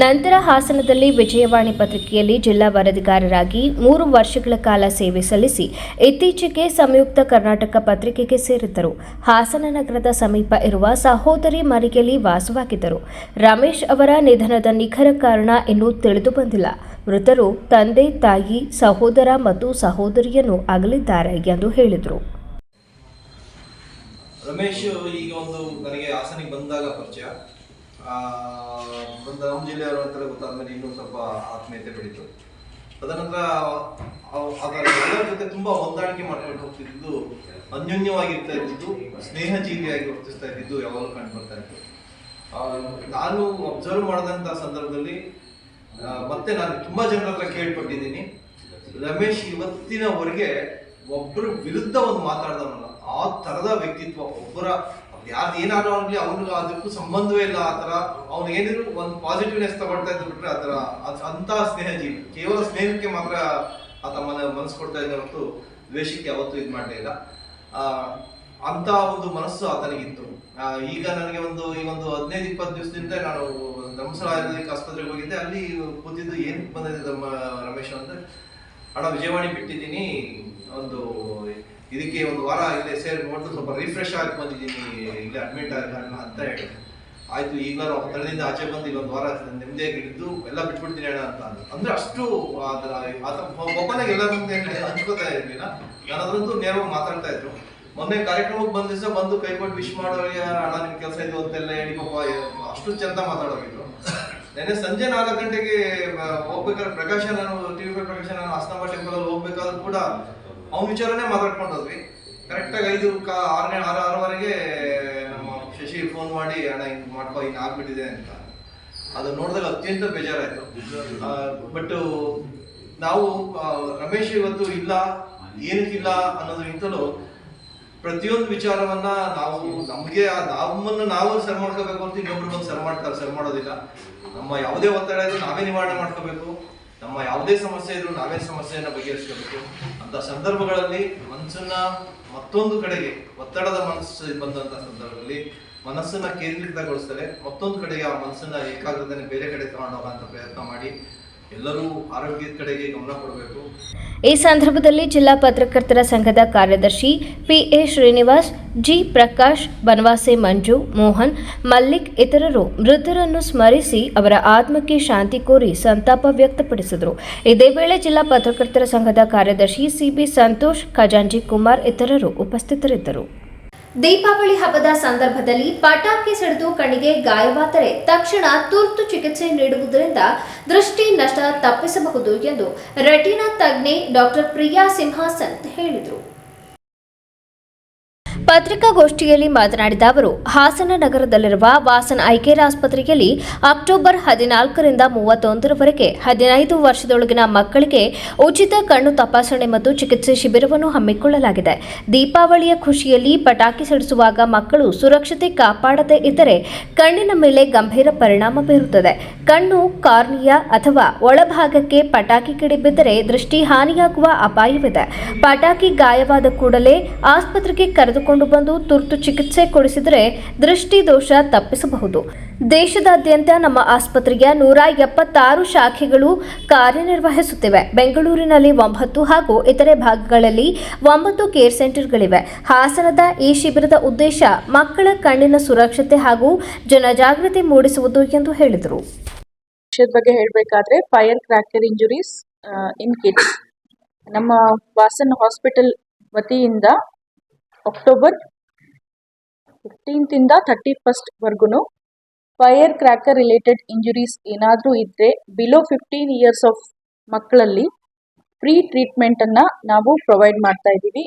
ನಂತರ ಹಾಸನದಲ್ಲಿ ವಿಜಯವಾಣಿ ಪತ್ರಿಕೆಯಲ್ಲಿ ಜಿಲ್ಲಾ ವರದಿಗಾರರಾಗಿ 3 ವರ್ಷಗಳ ಕಾಲ ಸೇವೆ ಸಲ್ಲಿಸಿ ಇತ್ತೀಚೆಗೆ ಸಂಯುಕ್ತ ಕರ್ನಾಟಕ ಪತ್ರಿಕೆಗೆ ಸೇರಿದ್ದರು. ಹಾಸನ ನಗರದ ಸಮೀಪ ಇರುವ ಸಹೋದರಿ ಮನೆಯಲ್ಲಿ ವಾಸವಾಗಿದ್ದರು. ರಮೇಶ್ ಅವರ ನಿಧನದ ನಿಖರ ಕಾರಣ ಇನ್ನೂ ತಿಳಿದು ಬಂದಿಲ್ಲ. ಮೃತರು ತಂದೆ, ತಾಯಿ, ಸಹೋದರ ಮತ್ತು ಸಹೋದರಿಯನ್ನು ಅಗಲಿದ್ದಾರೆ ಎಂದು ಹೇಳಿದರು. ರಮೇಶ್ ಈಗ ಒಂದು ನನಗೆ ಹಾಸನಿಗೆ ಬಂದಾಗ ಪರಿಚಯ, ನಮ್ಮ ಜಿಲ್ಲೆಯವರು ಅಂತ ಗೊತ್ತಾದ್ಮೇಲೆ ಇನ್ನೂ ಸ್ವಲ್ಪ ಆತ್ಮೀಯತೆ ಬೆಳೀತು. ತದನಂತರ ಎಲ್ಲರ ಜೊತೆ ತುಂಬ ಹೊಂದಾಣಿಕೆ ಮಾಡ್ಕೊಂಡು ಹೋಗ್ತಿದ್ದು, ಅನ್ಯೋನ್ಯವಾಗಿರ್ತಾ ಇದ್ದು, ಸ್ನೇಹಜೀವಿಯಾಗಿ ವರ್ತಿಸ್ತಾ ಇದ್ದು ಯಾವಾಗಲೂ ಕಂಡು ಬರ್ತಾ ಇತ್ತು. ನಾನು ಅಬ್ಸರ್ವ್ ಮಾಡಿದಂಥ ಸಂದರ್ಭದಲ್ಲಿ ಮತ್ತೆ ನಾನು ತುಂಬ ಜನರ ಹತ್ರ ಕೇಳ್ಪಟ್ಟಿದ್ದೀನಿ, ರಮೇಶ್ ಇವತ್ತಿನವರೆಗೆ ಒಬ್ಬರ ವಿರುದ್ಧ ಒಂದು ಮಾತಾಡ್ದವನಲ್ಲ, ಆ ಥರದ ವ್ಯಕ್ತಿತ್ವ, ಒಬ್ಬರ ಯಾರು ಏನಾದ್ರು ಆಗಲಿ ಅವನಿಗೆ ಅದಕ್ಕೂ ಸಂಬಂಧವೇ ಇಲ್ಲ. ಆ ಥರ ಅವ್ನು ಏನಿದ್ರು ಒಂದು ಪಾಸಿಟಿವ್ನೆಸ್ ತಗೊಳ್ತಾ ಇದ್ದು ಬಿಟ್ರೆ ಆ ಥರ ಅಂಥ ಸ್ನೇಹ ಜೀವಿ. ಕೇವಲ ಸ್ನೇಹಕ್ಕೆ ಮಾತ್ರ ಆತ ಮನಸ್ಸು ಕೊಡ್ತಾ ಇದ್ದ ಹೊರತು ದ್ವೇಷಕ್ಕೆ ಯಾವತ್ತೂ ಇದು ಮಾಡಲೇ ಇಲ್ಲ. ಅಂತ ಒಂದು ಮನಸ್ಸು ಆತನಿಗಿತ್ತು. ಈಗ ನನಗೆ ಈ ಒಂದು 15-20 ದಿವಸದಿಂದ ನಾನು ಧರ್ಮಸ್ಥಳ ಆಯುರ್ವೇದಿಕ್ ಆಸ್ಪತ್ರೆಗೆ ಹೋಗಿದ್ದೆ. ಅಲ್ಲಿ ಕೂತಿದ್ದು ಏನು ಬಂದಿದೆ ರಮೇಶ್ ಅಂದ್ರೆ, ಅಣ್ಣ ವಿಜಯವಾಣಿ ಬಿಟ್ಟಿದ್ದೀನಿ, ಒಂದು ಇದಕ್ಕೆ ಒಂದು ವಾರ ಇಲ್ಲೇ ಸೇರಿ ನೋಡಿದ್ರು ಸ್ವಲ್ಪ ರಿಫ್ರೆಶ್ ಆಗಿ ಬಂದಿದ್ದೀನಿ, ಇಲ್ಲೇ ಅಡ್ಮಿಟ್ ಆಗಿಲ್ಲ ಅಂತ ಹೇಳಿದೆ. ಆಯ್ತು, ಈಗಲೂ ಒತ್ತಡದಿಂದ ಆಚೆ ಬಂದು ಇಲ್ಲೊಂದು ವಾರ ನೆಮ್ಮದಿಯಾಗಿ ಹಿಡಿದು ಎಲ್ಲ ಬಿಟ್ಬಿಡ್ತೀನಿ ಅಣ್ಣ ಅಂತ ಅಂದ್ರೆ ಅಷ್ಟು ಆತ ಒಬ್ಬನಾಗ ಎಲ್ಲ ಹಂಚ್ಕೋತಾ ಇರಲಿಲ್ಲ. ನಾನು ಅದ್ರಂತೂ ನೇರವಾಗಿ ಮಾತಾಡ್ತಾ ಇದ್ರು. ಮೊನ್ನೆ ಕಾರ್ಯಕ್ರಮಕ್ಕೆ ಬಂದ ದಿವಸ ಬಂದು ಕೈ ಕೊಟ್ಟು ವಿಶ್ ಮಾಡೋರಿಗೆ ಅಣ್ಣ ನಿಮ್ ಕೆಲಸ ಇದು ಅಂತೆಲ್ಲ ಹೇಳಿ ಪಾಪ ಅಷ್ಟು ಚಂದ ಮಾತಾಡೋಗಿದ್ರು. ನೆನ್ನೆ ಸಂಜೆ 4 ಗಂಟೆಗೆ ಹೋಗ್ಬೇಕಾದ್ರೆ ಪ್ರಕಾಶ, ನಾನು TV5 ಪ್ರಕಾಶ, ನಾನು ಹಾಸನಾಂಬ ಟೆಂಪಲ್ ಅಲ್ಲಿ ಹೋಗ್ಬೇಕಾದ್ರೂ ಕೂಡ ಅವ್ನ ವಿಚಾರನೇ ಮಾತಾಡ್ಕೊಂಡೋದ್ವಿ. ಕರೆಕ್ಟಾಗಿ 6:06ವರೆಗೆ ನಮ್ಮ ಶಶಿ ಫೋನ್ ಮಾಡಿ ಅಣ್ಣ ಹಿಂಗೆ ಮಾಡ್ಕೋ, ಹಿಂಗೆ ಆಗ್ಬಿಟ್ಟಿದೆ ಅಂತ. ಅದು ನೋಡಿದಾಗ ಅತ್ಯಂತ ಬೇಜಾರಾಯ್ತು. ಬಟ್ ನಾವು ರಮೇಶ್ ಇವತ್ತು ಇಲ್ಲ, ಏನಕ್ಕಿಲ್ಲ ಅನ್ನೋದಕ್ಕಿಂತಲೂ ಪ್ರತಿಯೊಂದು ವಿಚಾರವನ್ನ ನಮ್ಮನ್ನು ನಾವು ಸರಿ ಮಾಡ್ಕೋಬೇಕು ಅಂತ ಇನ್ನೊಬ್ರು ಬಂದು ಸರಿ ಮಾಡೋದಿಲ್ಲ. ನಮ್ಮ ಯಾವುದೇ ಒತ್ತಡ ಇದ್ರೂ ನಾವೇ ನಿವಾರಣೆ ಮಾಡ್ಕೋಬೇಕು. ನಮ್ಮ ಯಾವುದೇ ಸಮಸ್ಯೆ ಇದ್ರೂ ನಾವೇ ಸಮಸ್ಯೆಯನ್ನ ಬಗೆಹರಿಸ್ಕೋಬೇಕು. ಅಂತ ಸಂದರ್ಭಗಳಲ್ಲಿ ಮನಸ್ಸನ್ನ ಮತ್ತೊಂದು ಕಡೆಗೆ, ಒತ್ತಡದ ಮನಸ್ಸು ಬಂದಂತ ಸಂದರ್ಭದಲ್ಲಿ ಮನಸ್ಸನ್ನ ಕೇಂದ್ರೀಕೃತಗೊಳಿಸ್ತಾರೆ, ಮತ್ತೊಂದು ಕಡೆಗೆ ಆ ಮನಸ್ಸನ್ನ ಏಕಾಗ್ರತೆ ಬೇರೆ ಕಡೆ ತಗೊಂಡೋಗಂತ ಪ್ರಯತ್ನ ಮಾಡಿ ಎಲ್ಲರೂ ಆರೋಗ್ಯದ ಕಡೆಗೆ ಗಮನ ಕೊಡಬೇಕು. ಈ ಸಂದರ್ಭದಲ್ಲಿ ಜಿಲ್ಲಾ ಪತ್ರಕರ್ತರ ಸಂಘದ ಕಾರ್ಯದರ್ಶಿ PA ಶ್ರೀನಿವಾಸ್, G ಪ್ರಕಾಶ್, ಬನವಾಸಿ ಮಂಜು, ಮೋಹನ್, ಮಲ್ಲಿಕ್ ಇತರರು ಮೃತರನ್ನು ಸ್ಮರಿಸಿ ಅವರ ಆತ್ಮಕ್ಕೆ ಶಾಂತಿ ಕೋರಿ ಸಂತಾಪ ವ್ಯಕ್ತಪಡಿಸಿದರು. ಇದೇ ವೇಳೆ ಜಿಲ್ಲಾ ಪತ್ರಕರ್ತರ ಸಂಘದ ಕಾರ್ಯದರ್ಶಿ CB ಸಂತೋಷ್, ಖಜಾಂಚಿ ಕುಮಾರ್ ಇತರರು ಉಪಸ್ಥಿತರಿದ್ದರು. ದೀಪಾವಳಿ ಹಬ್ಬದ ಸಂದರ್ಭದಲ್ಲಿ ಪಟಾಕಿ ಸಿಡಿದು ಕಣ್ಣಿಗೆ ಗಾಯವಾದರೆ ತಕ್ಷಣ ತುರ್ತು ಚಿಕಿತ್ಸೆ ನೀಡುವುದರಿಂದ ದೃಷ್ಟಿ ನಷ್ಟ ತಪ್ಪಿಸಬಹುದು ಎಂದು ರೆಟಿನಾ ತಜ್ಞೆ ಡಾಕ್ಟರ್ ಪ್ರಿಯಾ ಸಿಂಹಾಸನ್ ಹೇಳಿದರು. ಪತ್ರಿಕಾಗೋಷ್ಠಿಯಲ್ಲಿ ಮಾತನಾಡಿದ ಅವರು, ಹಾಸನ ನಗರದಲ್ಲಿರುವ ವಾಸನ್ ಐ ಕೇರ್ ಆಸ್ಪತ್ರೆಯಲ್ಲಿ ಅಕ್ಟೋಬರ್ 14ರಿಂದ 31ರವರೆಗೆ 15 ವರ್ಷದೊಳಗಿನ ಮಕ್ಕಳಿಗೆ ಉಚಿತ ಕಣ್ಣು ತಪಾಸಣೆ ಮತ್ತು ಚಿಕಿತ್ಸೆ ಶಿಬಿರವನ್ನು ಹಮ್ಮಿಕೊಳ್ಳಲಾಗಿದೆ. ದೀಪಾವಳಿಯ ಖುಷಿಯಲ್ಲಿ ಪಟಾಕಿ ಸಿಡಿಸುವಾಗ ಮಕ್ಕಳು ಸುರಕ್ಷತೆ ಕಾಪಾಡದೇ ಇದ್ದರೆ ಕಣ್ಣಿನ ಮೇಲೆ ಗಂಭೀರ ಪರಿಣಾಮ ಬೀರುತ್ತದೆ. ಕಣ್ಣು, ಕಾರ್ನಿಯಾ ಅಥವಾ ಒಳಭಾಗಕ್ಕೆ ಪಟಾಕಿ ಕಿಡಿ ಬಿದ್ದರೆ ದೃಷ್ಟಿ ಹಾನಿಯಾಗುವ ಅಪಾಯವಿದೆ. ಪಟಾಕಿ ಗಾಯವಾದ ಕೂಡಲೇ ಆಸ್ಪತ್ರೆಗೆ ಕರೆದುಕೊಂಡು ಬಂದು ತುರ್ತು ಚಿಕಿತ್ಸೆ ಕೊಡಿಸಿದರೆ ದೃಷ್ಟಿ ದೋಷ ತಪ್ಪಿಸಬಹುದು. ದೇಶದಾದ್ಯಂತ ನಮ್ಮ ಆಸ್ಪತ್ರೆಯ 176 ಶಾಖೆಗಳು ಕಾರ್ಯನಿರ್ವಹಿಸುತ್ತಿವೆ. ಬೆಂಗಳೂರಿನಲ್ಲಿ 9 ಹಾಗೂ ಇತರೆ ಭಾಗಗಳಲ್ಲಿ 9 ಕೇರ್ ಸೆಂಟರ್ಗಳಿವೆ. ಹಾಸನದ ಈ ಶಿಬಿರದ ಉದ್ದೇಶ ಮಕ್ಕಳ ಕಣ್ಣಿನ ಸುರಕ್ಷತೆ ಹಾಗೂ ಜನಜಾಗೃತಿ ಮೂಡಿಸುವುದು ಎಂದು ಹೇಳಿದರು. ವಿಷಯದ ಬಗ್ಗೆ ಹೇಳಬೇಕಾದ್ರೆ ಫೈರ್ ಕ್ರ್ಯಾಕರ್ ಇಂಜುರೀಸ್ ಇನ್ ಕಿಡ್ಸ್ ನಮ್ಮ ವಾಸನ್ ಹಾಸ್ಪಿಟಲ್ ವತಿಯಿಂದ ಅಕ್ಟೋಬರ್ 15 ಇಂದ 31 ವರೆಗೂ ಫೈರ್ ಕ್ರ್ಯಾಕರ್ ರಿಲೇಟೆಡ್ ಇಂಜುರೀಸ್ ಏನಾದರೂ ಇದ್ದರೆ ಬಿಲೋ 15 ಇಯರ್ಸ್ ಆಫ್ ಮಕ್ಕಳಲ್ಲಿ ಫ್ರೀ ಟ್ರೀಟ್ಮೆಂಟನ್ನು ನಾವು ಪ್ರೊವೈಡ್ ಮಾಡ್ತಾ ಇದ್ದೀವಿ.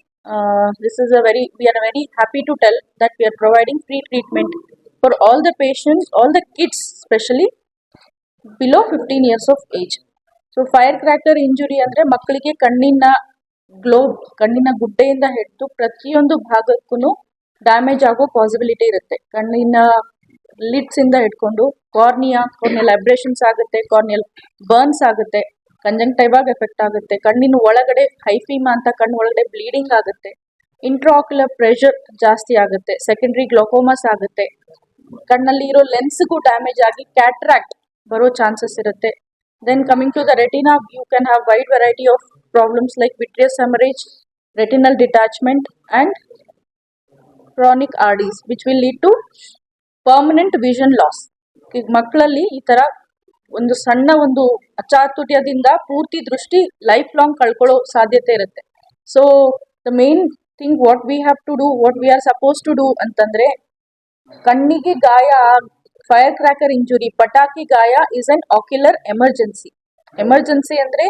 We are very happy to tell that we are providing free treatment for all the patients, all the kids specially below 15 years of age. So fire cracker injury ಅಂದರೆ ಮಕ್ಕಳಿಗೆ ಕಣ್ಣಿನ globe, ಕಣ್ಣಿನ ಗುಡ್ಡೆಯಿಂದ ಹಿಡಿದು ಪ್ರತಿಯೊಂದು ಭಾಗಕ್ಕೂ ಡ್ಯಾಮೇಜ್ ಆಗೋ possibility ಇರುತ್ತೆ. ಕಣ್ಣಿನ lids ಇಂದ ಹಿಡ್ಕೊಂಡು ಕಾರ್ನಿಯಲ್ ಅಬ್ರೇಷನ್ಸ್ ಆಗುತ್ತೆ, ಕಾರ್ನಿಯಲ್ ಬರ್ನ್ಸ್ ಆಗುತ್ತೆ, ಕಂಜಂಕ್ಟಿವಾಗ ಎಫೆಕ್ಟ್ ಆಗುತ್ತೆ, ಕಣ್ಣಿನ ಒಳಗಡೆ ಹೈಫೀಮಾ ಅಂತ ಕಣ್ಣು ಒಳಗಡೆ ಬ್ಲೀಡಿಂಗ್ ಆಗುತ್ತೆ, ಇಂಟ್ರಾಕ್ಯುಲರ್ ಪ್ರೆಷರ್ ಜಾಸ್ತಿ ಆಗುತ್ತೆ, ಸೆಕೆಂಡ್ರಿ ಗ್ಲೋಕೋಮಸ್ ಆಗುತ್ತೆ, ಕಣ್ಣಲ್ಲಿ ಇರೋ ಲೆನ್ಸ್ಗೂ ಡ್ಯಾಮೇಜ್ ಆಗಿ ಕ್ಯಾಟ್ರಾಕ್ಟ್ ಬರೋ ಚಾನ್ಸಸ್ ಇರುತ್ತೆ. Then coming to the retina, you can have wide variety of problems like vitreous hemorrhage, retinal detachment and chronic RDs which will lead to permanent vision loss. ಮಕ್ಕಳಲ್ಲಿ ಈ ಥರ ಒಂದು ಸಣ್ಣ ಒಂದು ಅಚಾತುರ್ಯದಿಂದ ಪೂರ್ತಿ ದೃಷ್ಟಿ ಲೈಫ್ ಲಾಂಗ್ ಕಳ್ಕೊಳ್ಳೋ ಸಾಧ್ಯತೆ ಇರುತ್ತೆ. So the main thing what we have to do, what we are suppose to do ಅಂತಂದರೆ, ಕಣ್ಣಿಗೆ ಗಾಯ, ಫೈರ್ ಕ್ರ್ಯಾಕರ್ ಇಂಜುರಿ, ಪಟಾಕಿ ಗಾಯ is an ocular emergency. Emergency ಅಂದರೆ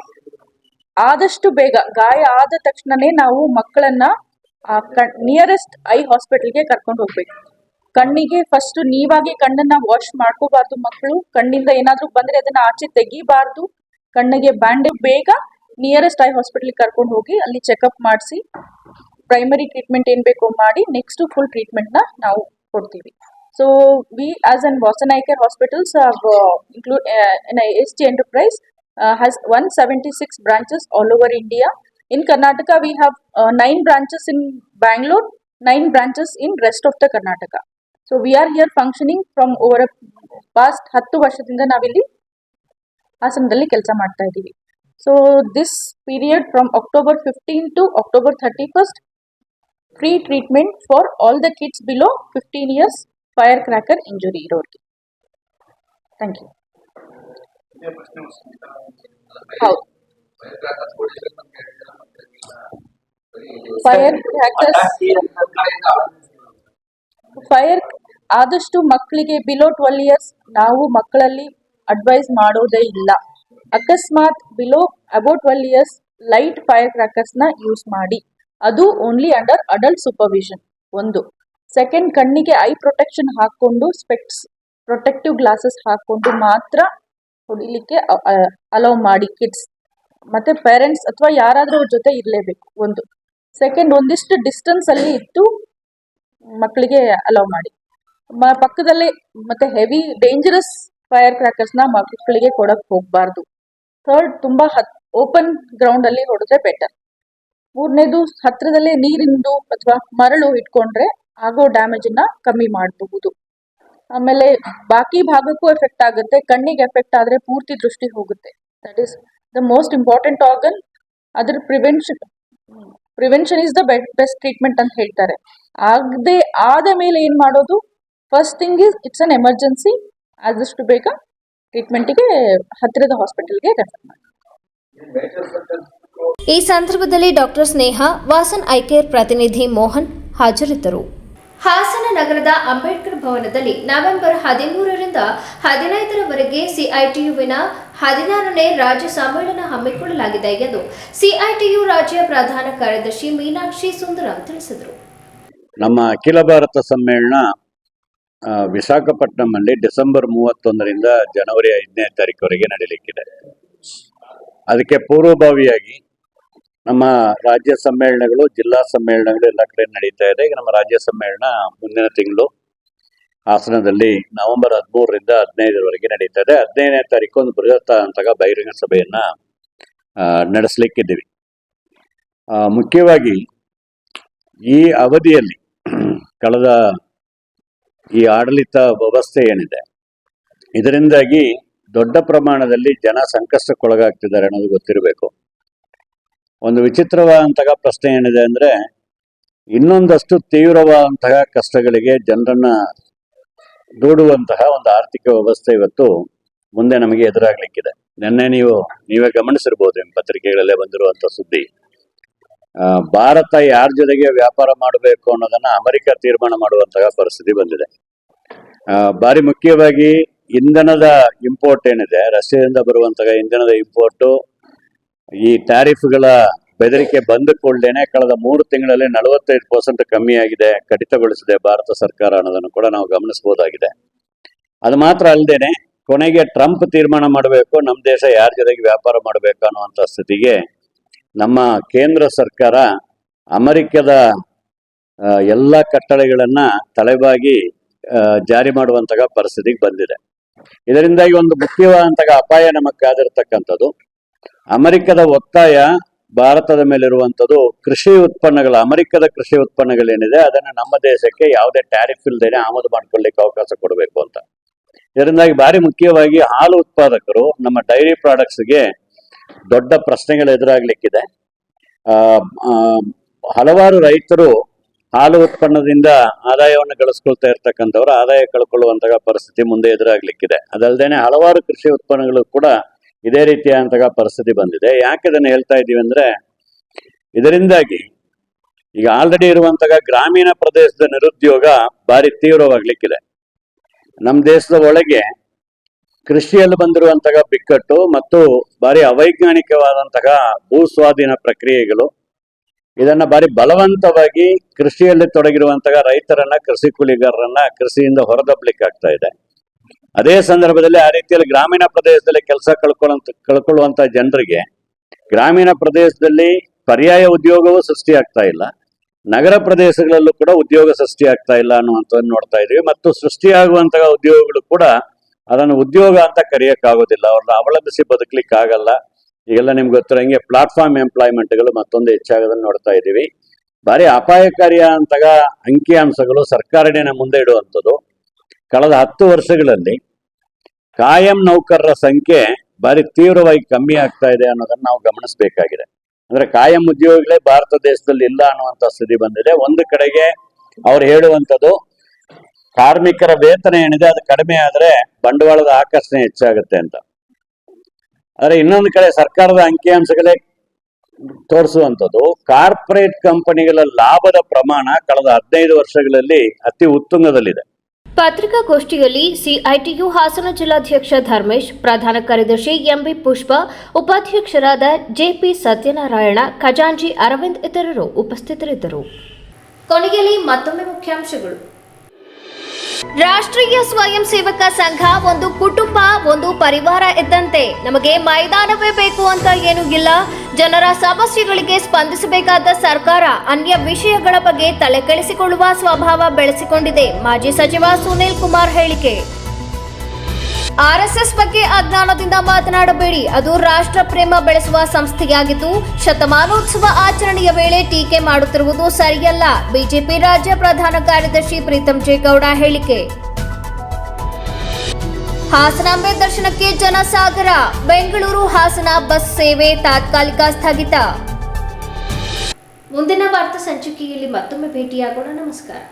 ಆದಷ್ಟು ಬೇಗ ಗಾಯ ಆದ ತಕ್ಷಣನೇ ನಾವು ಮಕ್ಕಳನ್ನ ನಿಯರೆಸ್ಟ್ ಐ ಹಾಸ್ಪಿಟಲ್ಗೆ ಕರ್ಕೊಂಡು ಹೋಗ್ಬೇಕು. ಕಣ್ಣಿಗೆ ಫಸ್ಟ್ ನೀವಾಗಿ ಕಣ್ಣನ್ನ ವಾಶ್ ಮಾಡ್ಕೋಬಾರ್ದು. ಮಕ್ಕಳು ಕಣ್ಣಿಂದ ಏನಾದರೂ ಬಂದರೆ ಅದನ್ನ ಆಚೆ ತೆಗಿಬಾರ್ದು. ಕಣ್ಣಿಗೆ ಬ್ಯಾಂಡೇಜ್ ಬೇಗ ನಿಯರೆಸ್ಟ್ ಐ ಹಾಸ್ಪಿಟಲ್ಗೆ ಕರ್ಕೊಂಡು ಹೋಗಿ ಅಲ್ಲಿ ಚೆಕಪ್ ಮಾಡಿಸಿ ಪ್ರೈಮರಿ ಟ್ರೀಟ್ಮೆಂಟ್ ಏನು ಬೇಕೋ ಮಾಡಿ ನೆಕ್ಸ್ಟ್ ಫುಲ್ ಟ್ರೀಟ್ಮೆಂಟ್ನ ನಾವು ಕೊಡ್ತೀವಿ. So we as an Vasan eye care hospitals include in AST enterprise has 176 branches all over India. In Karnataka we have 9 branches in Bangalore, 9 branches in rest of the Karnataka. So we are here functioning from over a past 10 ವರ್ಷದಿಂದ ನಾವಿಲ್ಲಿ ಹಾಸನದಲ್ಲಿ ಕೆಲಸ ಮಾಡ್ತಾ ಇದ್ದೀವಿ. So this period from October 15 to October 31st, free treatment for all the kids below 15 years firecracker injury ಇರೋರಿಗೆ. Thank you. ಹೌದು, fire ಆದಷ್ಟು ಮಕ್ಕಳಿಗೆ ಬಿಲೋ 12 ಇಯರ್ಸ್ ನಾವು ಮಕ್ಕಳಲ್ಲಿ ಅಡ್ವೈಸ್ ಮಾಡೋದೇ ಇಲ್ಲ. ಅಕಸ್ಮಾತ್ below about 12 years light fire ಕ್ರಾಕರ್ಸ್ನ ಯೂಸ್ ಮಾಡಿ, ಅದು ಓನ್ಲಿ ಅಂಡರ್ ಅಡಲ್ಟ್ ಸೂಪರ್ವಿಷನ್. ಒಂದು. ಸೆಕೆಂಡ್, ಕಣ್ಣಿಗೆ ಐ ಪ್ರೊಟೆಕ್ಷನ್ ಹಾಕೊಂಡು ಸ್ಪೆಕ್ಸ್ ಪ್ರೊಟೆಕ್ಟಿವ್ ಗ್ಲಾಸಸ್ ಹಾಕೊಂಡು ಮಾತ್ರ ಹೊಡಿಲಿಕ್ಕೆ ಅಲೌ ಮಾಡಿ ಕಿಡ್ಸ್. ಮತ್ತೆ ಪೇರೆಂಟ್ಸ್ ಅಥವಾ ಯಾರಾದರೂ ಅವ್ರ ಜೊತೆ ಇರಲೇಬೇಕು. ಒಂದು. ಸೆಕೆಂಡ್, ಒಂದಿಷ್ಟು ಡಿಸ್ಟೆನ್ಸ್ ಅಲ್ಲಿ ಇತ್ತು ಮಕ್ಕಳಿಗೆ ಅಲೌ ಮಾಡಿ. ಪಕ್ಕದಲ್ಲೇ ಮತ್ತೆ ಹೆವಿ ಡೇಂಜರಸ್ ಫೈರ್ ಕ್ರಾಕರ್ಸ್ನ ಮಕ್ಕಳಿಗೆ ಕೊಡಕ್ ಹೋಗಬಾರ್ದು. ಥರ್ಡ್, ತುಂಬಾ ಓಪನ್ ಗ್ರೌಂಡ್ ಅಲ್ಲಿ ಹೊಡೆದ್ರೆ ಬೆಟರ್. ಮೂರನೇದು, ಹತ್ರದಲ್ಲೇ ನೀರಿಂದು ಅಥವಾ ಮರಳು ಇಟ್ಕೊಂಡ್ರೆ ಆಗೋ ಡ್ಯಾಮೇಜ್ ನ ಕಮ್ಮಿ ಮಾಡಬಹುದು. ಆಮೇಲೆ ಬಾಕಿ ಭಾಗಕ್ಕೂ ಎಫೆಕ್ಟ್ ಆಗುತ್ತೆ. ಕಣ್ಣಿಗೆ ಎಫೆಕ್ಟ್ ಆದ್ರೆ ಪೂರ್ತಿ ದೃಷ್ಟಿ ಹೋಗುತ್ತೆ. That is the most important organ. ಅದ್ರ prevention is the best treatment ಅಂತ ಹೇಳ್ತಾರೆ. ಆಗದೆ ಆದ ಮೇಲೆ ಏನ್ ಮಾಡೋದು? First thing is it's an emergency. ಆದಷ್ಟು ಬೇಗ ಟ್ರೀಟ್ಮೆಂಟಿಗೆ ಹತ್ತಿರದ ಹಾಸ್ಪಿಟಲ್ಗೆ ರೆಫರ್ ಮಾಡಿ. ಈ ಸಂದರ್ಭದಲ್ಲಿ doctor Sneha, Vasan eye care ಪ್ರತಿನಿಧಿ ಮೋಹನ್ ಹಾಜರಿದ್ದರು. ಹಾಸನ ನಗರದ ಅಂಬೇಡ್ಕರ್ ಭವನದಲ್ಲಿ ನವೆಂಬರ್ 13ರಿಂದ 15ರವರೆಗೆ ಸಿಐಟಿಯುವಿನ 16ನೇ ರಾಜ್ಯ ಸಮ್ಮೇಳನ ಹಮ್ಮಿಕೊಳ್ಳಲಾಗಿದೆ ಎಂದು ಸಿಐಟಿಯು ರಾಜ್ಯ ಪ್ರಧಾನ ಕಾರ್ಯದರ್ಶಿ ಮೀನಾಕ್ಷಿ ಸುಂದರಂ ತಿಳಿಸಿದರು. ನಮ್ಮ ಅಖಿಲ ಭಾರತ ಸಮ್ಮೇಳನ ವಿಶಾಖಪಟ್ಟಣಂನಲ್ಲಿ ಡಿಸೆಂಬರ್ 31ರಿಂದ ಜನವರಿ 5ನೇ ತಾರೀಕುವರೆಗೆ ನಡೆಯಲಿಕ್ಕಿದೆ. ಅದಕ್ಕೆ ಪೂರ್ವಭಾವಿಯಾಗಿ ನಮ್ಮ ರಾಜ್ಯ ಸಮ್ಮೇಳನಗಳು, ಜಿಲ್ಲಾ ಸಮ್ಮೇಳನಗಳು ಎಲ್ಲ ಕಡೆ ನಡೀತಾ ಇದೆ. ಈಗ ನಮ್ಮ ರಾಜ್ಯ ಸಮ್ಮೇಳನ ಮುಂದಿನ ತಿಂಗಳು ಹಾಸನದಲ್ಲಿ ನವೆಂಬರ್ 13ರಿಂದ 15ರವರೆಗೆ ನಡೀತಾ ಇದೆ. 15ನೇ ತಾರೀಕು ಒಂದು ಬೃಹತ್ ಅಂತ ಬಹಿರಂಗ ಸಭೆಯನ್ನ ನಡೆಸಲಿಕ್ಕಿದ್ದೀವಿ. ಮುಖ್ಯವಾಗಿ ಈ ಅವಧಿಯಲ್ಲಿ ಕಳೆದ ಈ ಆಡಳಿತ ವ್ಯವಸ್ಥೆ ಏನಿದೆ, ಇದರಿಂದಾಗಿ ದೊಡ್ಡ ಪ್ರಮಾಣದಲ್ಲಿ ಜನ ಸಂಕಷ್ಟಕ್ಕೊಳಗಾಗ್ತಿದ್ದಾರೆ ಅನ್ನೋದು ಗೊತ್ತಿರಬೇಕು. ಒಂದು ವಿಚಿತ್ರವಾದಂತಹ ಪ್ರಶ್ನೆ ಏನಿದೆ ಅಂದ್ರೆ, ಇನ್ನೊಂದಷ್ಟು ತೀವ್ರವಾದಂತಹ ಕಷ್ಟಗಳಿಗೆ ಜನರನ್ನ ದೂಡುವಂತಹ ಒಂದು ಆರ್ಥಿಕ ವ್ಯವಸ್ಥೆ ಇವತ್ತು ಮುಂದೆ ನಮಗೆ ಎದುರಾಗ್ಲಿಕ್ಕಿದೆ. ನಿನ್ನೆ ನೀವೇ ಗಮನಿಸಿರ್ಬೋದು, ಪತ್ರಿಕೆಗಳಲ್ಲೇ ಬಂದಿರುವಂತ ಸುದ್ದಿ. ಭಾರತ ಯಾರ ಜೊತೆಗೆ ವ್ಯಾಪಾರ ಮಾಡಬೇಕು ಅನ್ನೋದನ್ನ ಅಮೆರಿಕ ತೀರ್ಮಾನ ಮಾಡುವಂತಹ ಪರಿಸ್ಥಿತಿ ಬಂದಿದೆ. ಬಾರಿ ಮುಖ್ಯವಾಗಿ ಇಂಧನದ ಇಂಪೋರ್ಟ್ ಏನಿದೆ, ರಷ್ಯಾದಿಂದ ಬರುವಂತಹ ಇಂಧನದ ಇಂಪೋರ್ಟು ಈ ಟ್ಯಾರಿಫ್ಗಳ ಬೆದರಿಕೆ ಬಂದ ಕೂಡಲೇ ಕಳೆದ 3 ತಿಂಗಳಲ್ಲಿ 45% ಕಮ್ಮಿ ಆಗಿದೆ, ಕಡಿತಗೊಳಿಸಿದೆ ಭಾರತ ಸರ್ಕಾರ ಅನ್ನೋದನ್ನು ಕೂಡ ನಾವು ಗಮನಿಸಬಹುದಾಗಿದೆ. ಅದು ಮಾತ್ರ ಅಲ್ಲದೇನೆ ಕೊನೆಗೆ ಟ್ರಂಪ್ ತೀರ್ಮಾನ ಮಾಡಬೇಕು ನಮ್ಮ ದೇಶ ಯಾರ ಜೊತೆಗೆ ವ್ಯಾಪಾರ ಮಾಡಬೇಕು ಅನ್ನುವಂಥ ಸ್ಥಿತಿಗೆ ನಮ್ಮ ಕೇಂದ್ರ ಸರ್ಕಾರ ಅಮೆರಿಕದ ಎಲ್ಲ ಕಟ್ಟಳೆಗಳನ್ನ ತಲೆಬಾಗಿ ಜಾರಿ ಮಾಡುವಂತಹ ಪರಿಸ್ಥಿತಿಗೆ ಬಂದಿದೆ. ಇದರಿಂದಾಗಿ ಒಂದು ಮುಖ್ಯವಾದಂತಹ ಅಪಾಯ ನಮಗೆ ಕಾದಿರತಕ್ಕಂಥದ್ದು, ಅಮೆರಿಕದ ಒತ್ತಾಯ ಭಾರತದ ಮೇಲಿರುವಂಥದ್ದು ಕೃಷಿ ಉತ್ಪನ್ನಗಳ, ಅಮೆರಿಕದ ಕೃಷಿ ಉತ್ಪನ್ನಗಳೇನಿದೆ ಅದನ್ನು ನಮ್ಮ ದೇಶಕ್ಕೆ ಯಾವುದೇ ಟ್ಯಾರಿಫ್ ಇಲ್ಲದೇನೆ ಆಮದು ಮಾಡ್ಕೊಳ್ಳಿಕ್ಕೆ ಅವಕಾಶ ಕೊಡಬೇಕು ಅಂತ. ಇದರಿಂದಾಗಿ ಭಾರಿ ಮುಖ್ಯವಾಗಿ ಹಾಲು ಉತ್ಪಾದಕರು, ನಮ್ಮ ಡೈರಿ ಪ್ರಾಡಕ್ಟ್ಸ್ಗೆ ದೊಡ್ಡ ಪ್ರಶ್ನೆಗಳು ಎದುರಾಗ್ಲಿಕ್ಕಿದೆ. ಹಲವಾರು ರೈತರು ಹಾಲು ಉತ್ಪನ್ನದಿಂದ ಆದಾಯವನ್ನು ಗಳಿಸ್ಕೊಳ್ತಾ ಇರ್ತಕ್ಕಂಥವ್ರು ಆದಾಯ ಕಳ್ಕೊಳ್ಳುವಂತಹ ಪರಿಸ್ಥಿತಿ ಮುಂದೆ ಎದುರಾಗ್ಲಿಕ್ಕಿದೆ. ಅದಲ್ಲದೇನೆ ಹಲವಾರು ಕೃಷಿ ಉತ್ಪನ್ನಗಳು ಕೂಡ ಇದೇ ರೀತಿಯಾದಂತಹ ಪರಿಸ್ಥಿತಿ ಬಂದಿದೆ. ಯಾಕೆ ಇದನ್ನು ಹೇಳ್ತಾ ಇದ್ದೀವಿ ಅಂದ್ರೆ, ಇದರಿಂದಾಗಿ ಈಗ ಆಲ್ರೆಡಿ ಇರುವಂತಹ ಗ್ರಾಮೀಣ ಪ್ರದೇಶದ ನಿರುದ್ಯೋಗ ಭಾರಿ ತೀವ್ರವಾಗ್ಲಿಕ್ಕಿದೆ. ನಮ್ಮ ದೇಶದ ಒಳಗೆ ಕೃಷಿಯಲ್ಲಿ ಬಂದಿರುವಂತಹ ಬಿಕ್ಕಟ್ಟು ಮತ್ತು ಭಾರಿ ಅವೈಜ್ಞಾನಿಕವಾದಂತಹ ಭೂ ಸ್ವಾಧೀನ ಪ್ರಕ್ರಿಯೆಗಳು ಇದನ್ನ ಭಾರಿ ಬಲವಂತವಾಗಿ ಕೃಷಿಯಲ್ಲಿ ತೊಡಗಿರುವಂತಹ ರೈತರನ್ನ, ಕೃಷಿ ಕೂಲಿಗಾರರನ್ನ ಕೃಷಿಯಿಂದ ಹೊರದಬ್ಲಿಕ್ಕೆ ಆಗ್ತಾ ಇದೆ. ಅದೇ ಸಂದರ್ಭದಲ್ಲಿ ಆ ರೀತಿಯಲ್ಲಿ ಗ್ರಾಮೀಣ ಪ್ರದೇಶದಲ್ಲಿ ಕೆಲಸ ಕಳ್ಕೊಳ್ಳುವಂತ ಜನರಿಗೆ ಗ್ರಾಮೀಣ ಪ್ರದೇಶದಲ್ಲಿ ಪರ್ಯಾಯ ಉದ್ಯೋಗವೂ ಸೃಷ್ಟಿ ಆಗ್ತಾ ಇಲ್ಲ. ನಗರ ಪ್ರದೇಶಗಳಲ್ಲೂ ಕೂಡ ಉದ್ಯೋಗ ಸೃಷ್ಟಿ ಆಗ್ತಾ ಇಲ್ಲ ಅನ್ನುವಂಥದ್ದನ್ನು ನೋಡ್ತಾ ಇದೀವಿ. ಮತ್ತು ಸೃಷ್ಟಿಯಾಗುವಂತಹ ಉದ್ಯೋಗಗಳು ಕೂಡ ಅದನ್ನು ಉದ್ಯೋಗ ಅಂತ ಕರೆಯಕ್ಕಾಗೋದಿಲ್ಲ, ಅವ್ರನ್ನ ಅವಲಂಬಿಸಿ ಬದುಕಲಿಕ್ಕೆ ಆಗಲ್ಲ. ಈಗೆಲ್ಲ ನಿಮ್ಗೆ ಗೊತ್ತಿರಂಗೆ ಪ್ಲಾಟ್ಫಾರ್ಮ್ ಎಂಪ್ಲಾಯ್ಮೆಂಟ್ಗಳು ಮತ್ತೊಂದು ಹೆಚ್ಚಾಗೋದನ್ನು ನೋಡ್ತಾ ಇದ್ದೀವಿ. ಭಾರಿ ಅಪಾಯಕಾರಿಯ ಅಂತಹ ಅಂಕಿಅಂಶಗಳು ಸರ್ಕಾರನೇ ಮುಂದೆ ಇಡುವಂಥದ್ದು. ಕಳೆದ 10 ವರ್ಷಗಳಲ್ಲಿ ಕಾಯಂ ನೌಕರರ ಸಂಖ್ಯೆ ಭಾರಿ ತೀವ್ರವಾಗಿ ಕಮ್ಮಿ ಆಗ್ತಾ ಇದೆ ಅನ್ನೋದನ್ನ ನಾವು ಗಮನಿಸಬೇಕಾಗಿದೆ. ಅಂದ್ರೆ ಕಾಯಂ ಉದ್ಯೋಗಿಗಳೇ ಭಾರತ ದೇಶದಲ್ಲಿ ಇಲ್ಲ ಅನ್ನುವಂಥ ಸ್ಥಿತಿ ಬಂದಿದೆ. ಒಂದು ಕಡೆಗೆ ಅವ್ರು ಹೇಳುವಂಥದ್ದು ಕಾರ್ಮಿಕರ ವೇತನ ಏನಿದೆ ಅದು ಕಡಿಮೆ ಆದ್ರೆ ಬಂಡವಾಳದ ಆಕರ್ಷಣೆ ಹೆಚ್ಚಾಗುತ್ತೆ ಅಂತ. ಆದ್ರೆ ಇನ್ನೊಂದು ಕಡೆ ಸರ್ಕಾರದ ಅಂಕಿಅಂಶಗಳೇ ತೋರಿಸುವಂಥದ್ದು ಕಾರ್ಪೊರೇಟ್ ಕಂಪನಿಗಳ ಲಾಭದ ಪ್ರಮಾಣ ಕಳೆದ 15 ವರ್ಷಗಳಲ್ಲಿ ಅತಿ ಉತ್ತುಂಗದಲ್ಲಿದೆ. ಪತ್ರಿಕಾಗೋಷ್ಠಿಯಲ್ಲಿ ಸಿಐಟಿಯು ಹಾಸನ ಜಿಲ್ಲಾಧ್ಯಕ್ಷ ಧರ್ಮೇಶ್, ಪ್ರಧಾನ ಕಾರ್ಯದರ್ಶಿ ಎಂಬಿ ಪುಷ್ಪ, ಉಪಾಧ್ಯಕ್ಷರಾದ ಜೆಪಿ ಸತ್ಯನಾರಾಯಣ, ಖಜಾಂಚಿ ಅರವಿಂದ್ ಇತರರು ಉಪಸ್ಥಿತರಿದ್ದರು. ಕೊನೆಯಲ್ಲಿ ಮತ್ತೊಮ್ಮೆ ಮುಖ್ಯಾಂಶಗಳು. ರಾಷ್ಟ್ರೀಯ ಸ್ವಯಂ ಸೇವಕ ಸಂಘ ಒಂದು ಕುಟುಂಬ, ಒಂದು ಪರಿವಾರ ಇದ್ದಂತೆ. ನಮಗೆ ಮೈದಾನವೇ ಬೇಕು ಅಂತ ಏನೂ ಇಲ್ಲ. ಜನರ ಸಮಸ್ಯೆಗಳಿಗೆ ಸ್ಪಂದಿಸಬೇಕಾದ ಸರ್ಕಾರ ಅನ್ಯ ವಿಷಯಗಳ ಬಗ್ಗೆ ತಲೆಕೆಡಿಸಿಕೊಳ್ಳುವ ಸ್ವಭಾವ ಬೆಳೆಸಿಕೊಂಡಿದೆ. ಮಾಜಿ ಸಚಿವ ಸುನೀಲ್ ಕುಮಾರ್ ಹೇಳಿಕೆ. ಆರ್ಎಸ್ಎಸ್ ಬಗ್ಗೆ ಅಜ್ಞಾನದಿಂದ ಮಾತನಾಡಬೇಡಿ, ಅದು ರಾಷ್ಟ್ರ ಪ್ರೇಮ ಬೆಳೆಸುವ ಸಂಸ್ಥೆಯಾಗಿದ್ದು ಶತಮಾನೋತ್ಸವ ಆಚರಣೆಯ ವೇಳೆ ಟೀಕೆ ಮಾಡುತ್ತಿರುವುದು ಸರಿಯಲ್ಲ. ಬಿಜೆಪಿ ರಾಜ್ಯ ಪ್ರಧಾನ ಕಾರ್ಯದರ್ಶಿ ಪ್ರೀತಂ ಜೇಗೌಡ ಹೇಳಿಕೆ. ಹಾಸನಾಂಬೆ ದರ್ಶನಕ್ಕೆ ಜನಸಾಗರ, ಬೆಂಗಳೂರು ಹಾಸನ ಬಸ್ ಸೇವೆ ತಾತ್ಕಾಲಿಕ ಸ್ಥಗಿತ. ಮುಂದಿನ ವಾರ್ತಾ ಸಂಚಿಕೆಯಲ್ಲಿ ಮತ್ತೊಮ್ಮೆ ಭೇಟಿಯಾಗೋಣ. ನಮಸ್ಕಾರ.